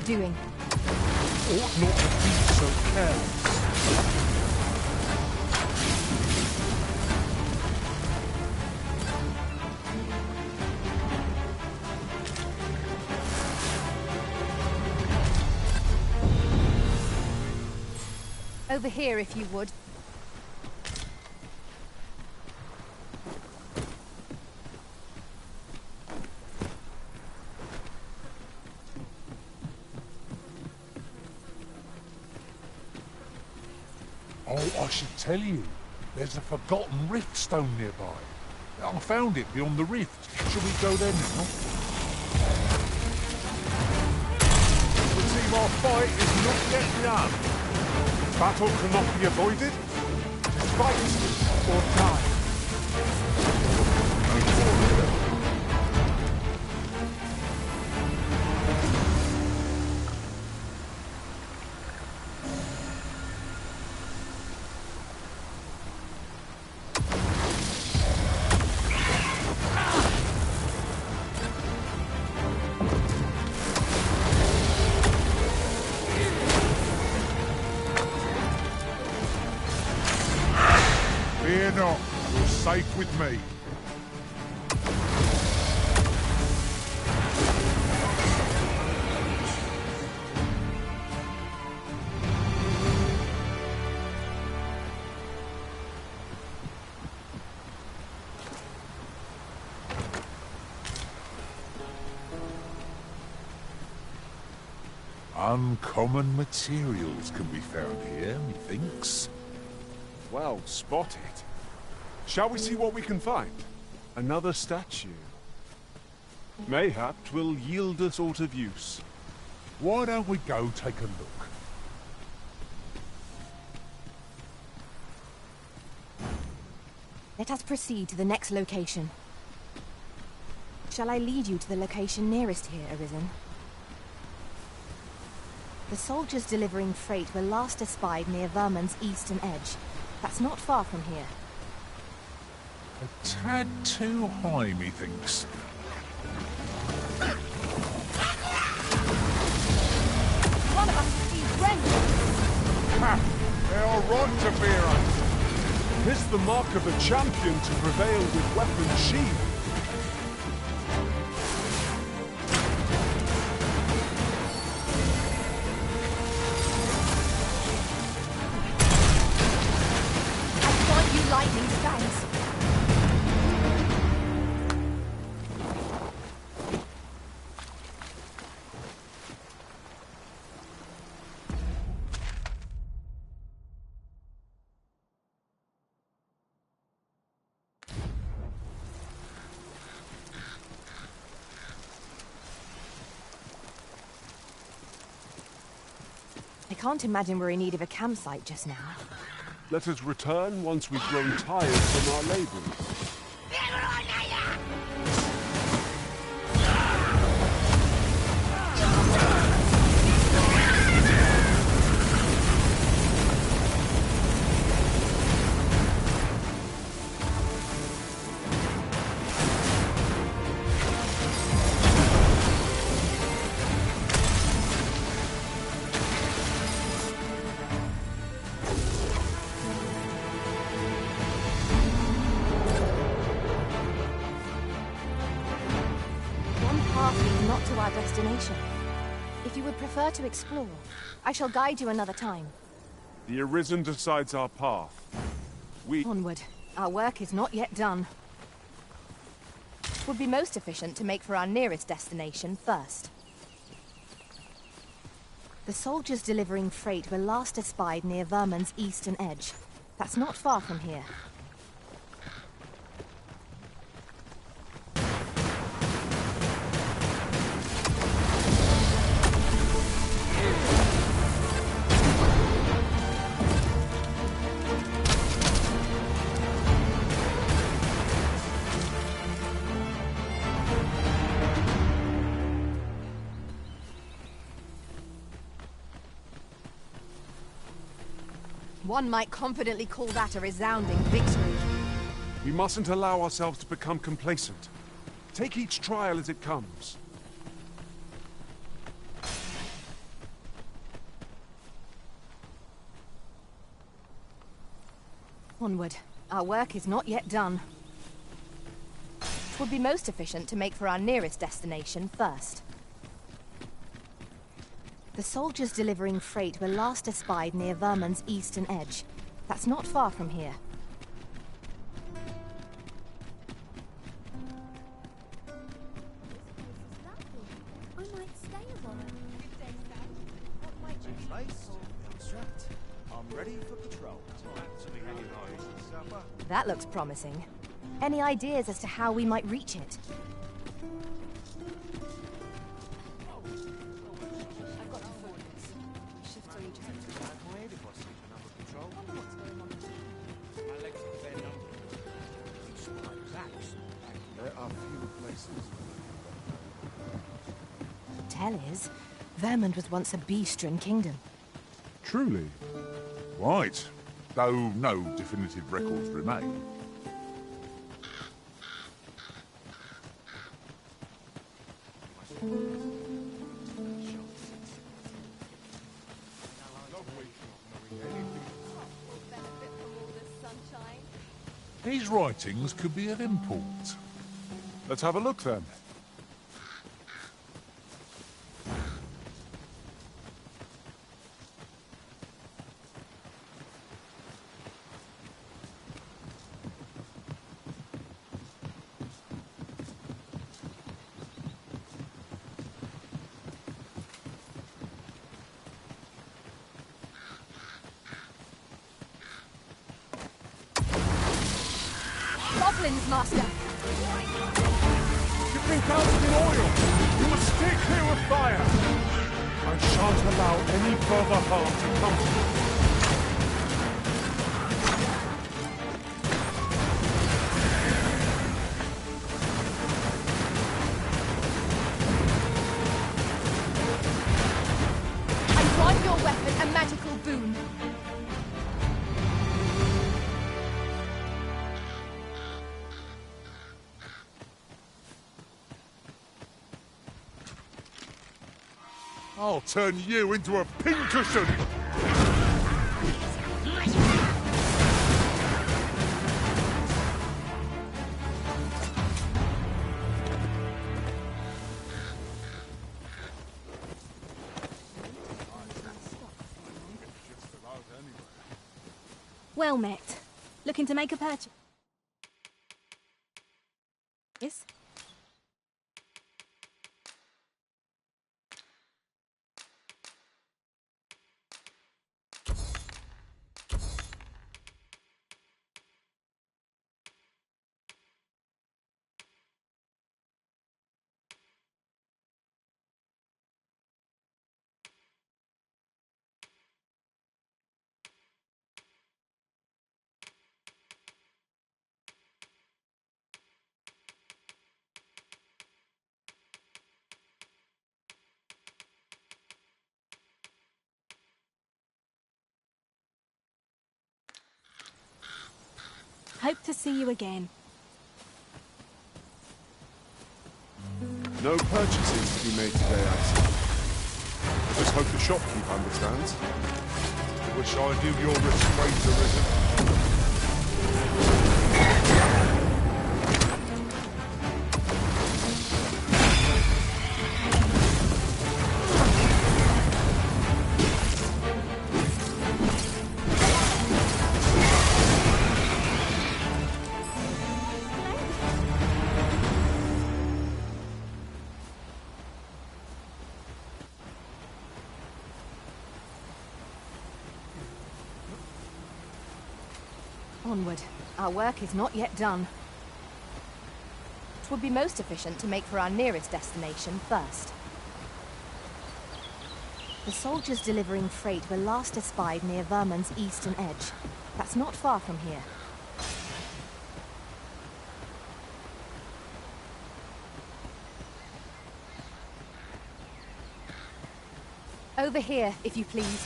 Doing? Ought not to be so careless. Over here, if you would. Oh, I should tell you, there's a forgotten rift stone nearby. I found it beyond the rift. Shall we go there now? The team our fight is not yet done. Battle cannot be avoided. Fight or die. Fear not, you're safe with me. Uncommon materials can be found here, methinks. Well spotted. Shall we see what we can find? Another statue. Mayhap 'twill yield us aught of use. Why don't we go take a look? Let us proceed to the next location. Shall I lead you to the location nearest here, Arisen? The soldiers delivering freight were last espied near Vermund's eastern edge. That's not far from here. A tad too high, methinks. One of us is Steve's friends. Ha! They are right to fear us. 'Tis the mark of a champion to prevail with weapons sheathed. Lightning fangs. can't imagine we're in need of a campsite just now. Let us return once we've grown tired from our labours. Destination. If you would prefer to explore, I shall guide you another time. The Arisen decides our path. Onward. Our work is not yet done. It would be most efficient to make for our nearest destination first. The soldiers delivering freight were last espied near Vermon's eastern edge. That's not far from here. One might confidently call that a resounding victory. We mustn't allow ourselves to become complacent. Take each trial as it comes. Onward. Our work is not yet done. It would be most efficient to make for our nearest destination first. The soldiers delivering freight were last espied near Vermon's eastern edge. That's not far from here. I might stay a while. I'm ready for patrol. That looks promising. Any ideas as to how we might reach it? Tell is, Vermont was once a bee-strewn kingdom. Truly? Right. Though no definitive records remain. These writings could be of import. Let's have a look then. Goblins, Master! You've been doused in oil! You must stay clear of fire! I shan't allow any further harm to come to you. I grant your weapon a magical boon. I'll turn you into a pincushion! Well met. Looking to make a purchase? Yes? Hope to see you again. No purchases to be made today, I see. Just hope the shopkeep understands. Wish I knew your restraint, Arisen. Onward. Our work is not yet done. It would be most efficient to make for our nearest destination first. The soldiers delivering freight were last espied near Vermon's eastern edge. That's not far from here. Over here, if you please.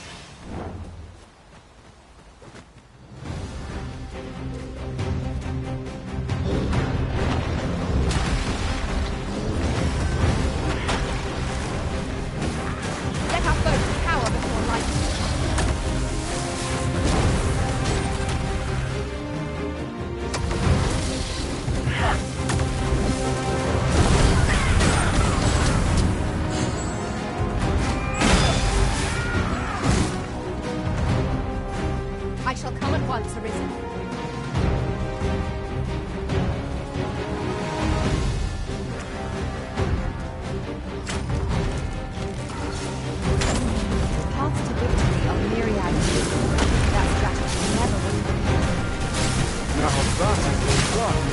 I shall come at once, Arisen. Paths to victory are myriad. That strategy never would have. Now that is the right.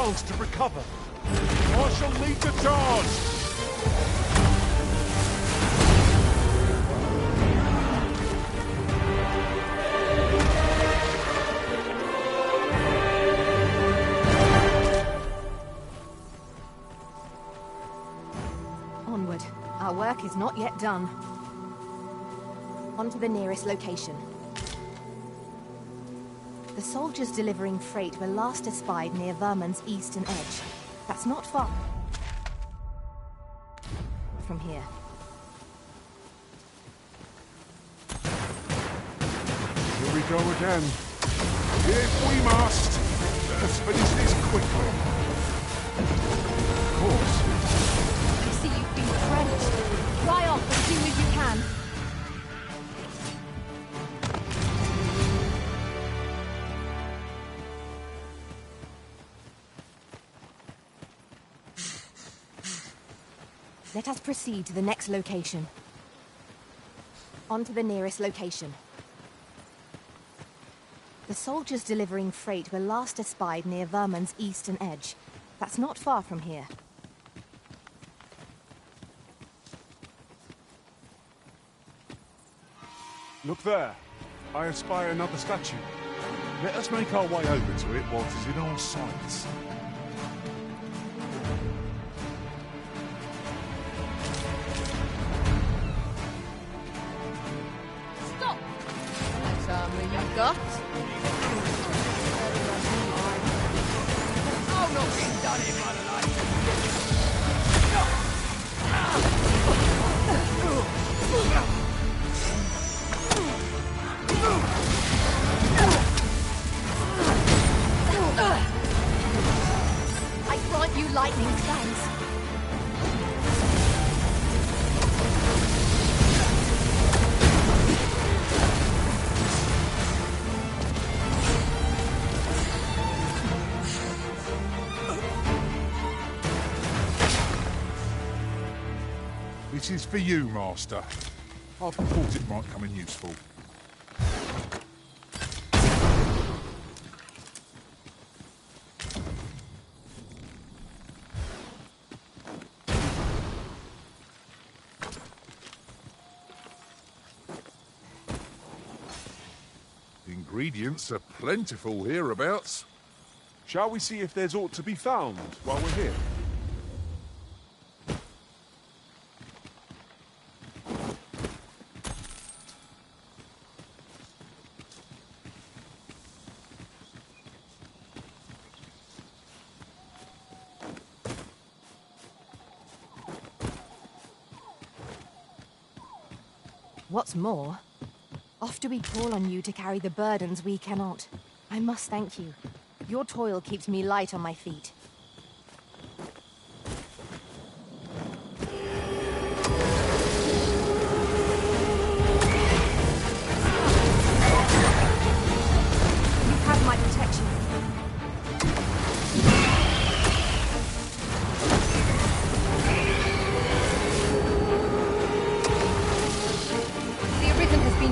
To recover. I shall lead the charge! Onward. Our work is not yet done. On to the nearest location. The soldiers delivering freight were last espied near Vermon's eastern edge. That's not far from here. Here we go again. If we must, let us finish this quickly. Of course. I see you've been drenched. Dry off as soon as you can. Let us proceed to the next location. On to the nearest location. The soldiers delivering freight were last espied near Vermon's eastern edge. That's not far from here. Look there. I espy another statue. Let us make our way over to it while it is in our sights. Stop! Tell me you got. Oh, not being done in my life. I grant you lightning thanks. This is for you, Master. I thought it might come in useful. Ingredients are plentiful hereabouts. Shall we see if there's aught to be found while we're here? What's more, oft do we call on you to carry the burdens we cannot. I must thank you. Your toil keeps me light on my feet. You have my protection.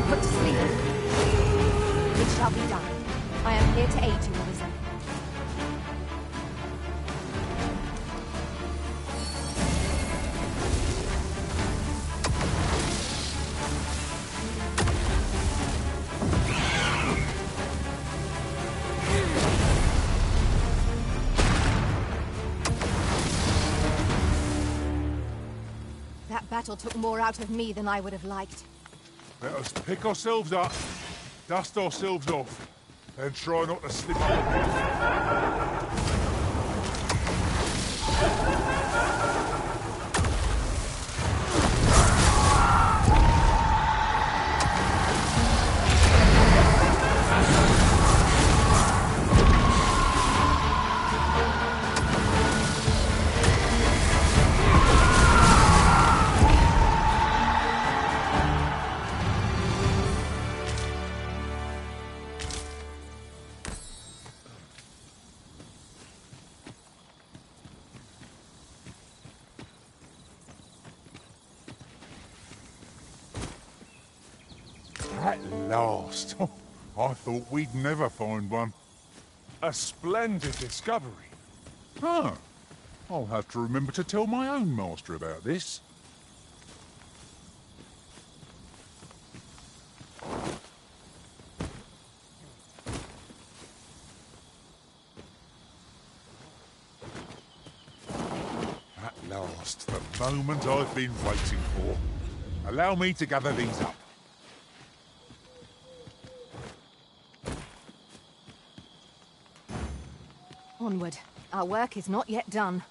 Put to sleep. It shall be done. I am here to aid you, Arisen. That battle took more out of me than I would have liked. Let us pick ourselves up, dust ourselves off, and try not to slip up. At last. I thought we'd never find one. A splendid discovery. Huh. I'll have to remember to tell my own master about this. At last, the Moment I've been waiting for. Allow me to gather these up. Onward. Our work is not yet done.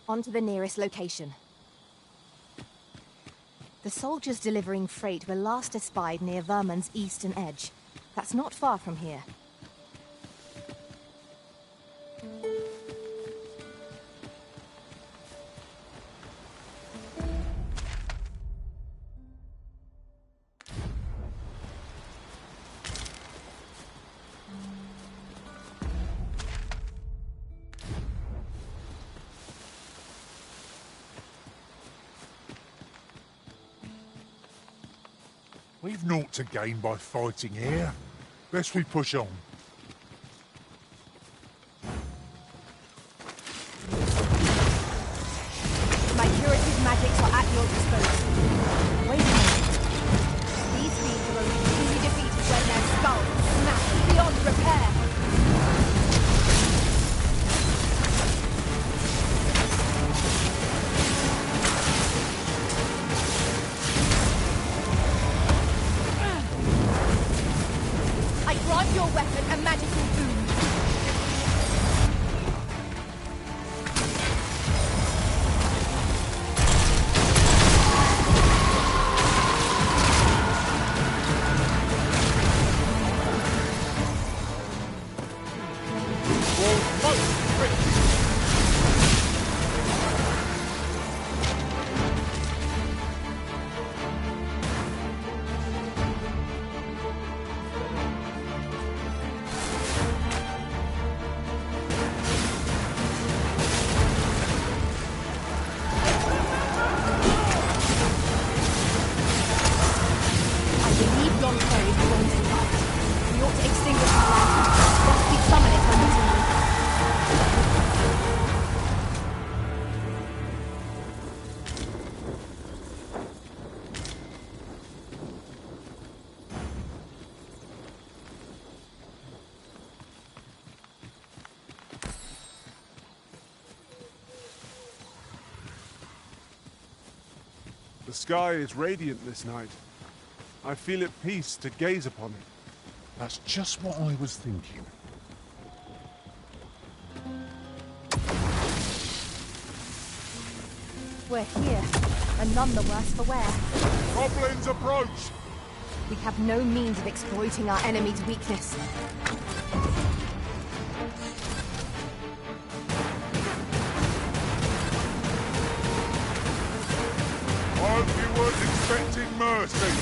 On to the nearest location. The soldiers delivering freight were last espied near Vermon's eastern edge. That's not far from here. We've naught to gain by fighting here. Best we push on. My curative magics are at your disposal. Wait a minute. These fiends are only easily defeated when their skulls smash beyond repair. Grant your weapon a magical boon. The sky is radiant this night. I feel at peace to gaze upon it. That's just what I was thinking. We're here, and none the worse for wear. Goblins approach! We have no means of exploiting our enemy's weakness. I hope you weren't expecting mercy.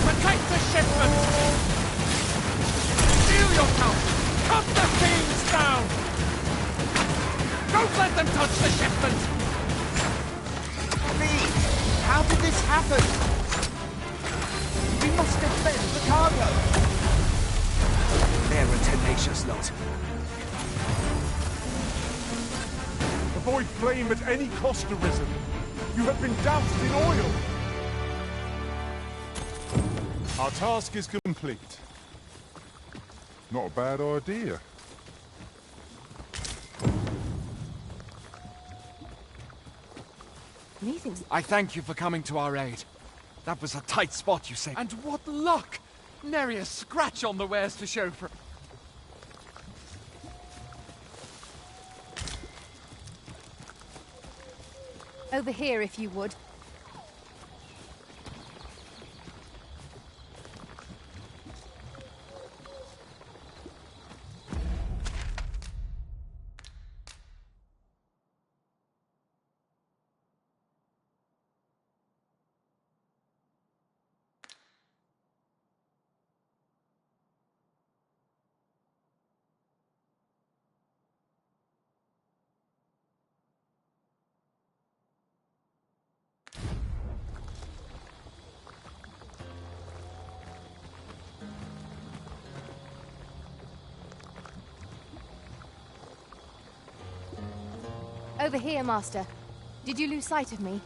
Protect the shipment! Steel yourself! Cut the fiends down! Don't let them touch the shipment! Please! How did this happen? We must defend the cargo! They're a tenacious lot. Avoid flame at any cost, Arisen. You have been doused in oil! Our task is complete. Not a bad idea. Methinks I thank you for coming to our aid. That was a tight spot, you say. And what luck! Nary a scratch on the wares to show for it. over here if you would. Over here, Master. Did you lose sight of me?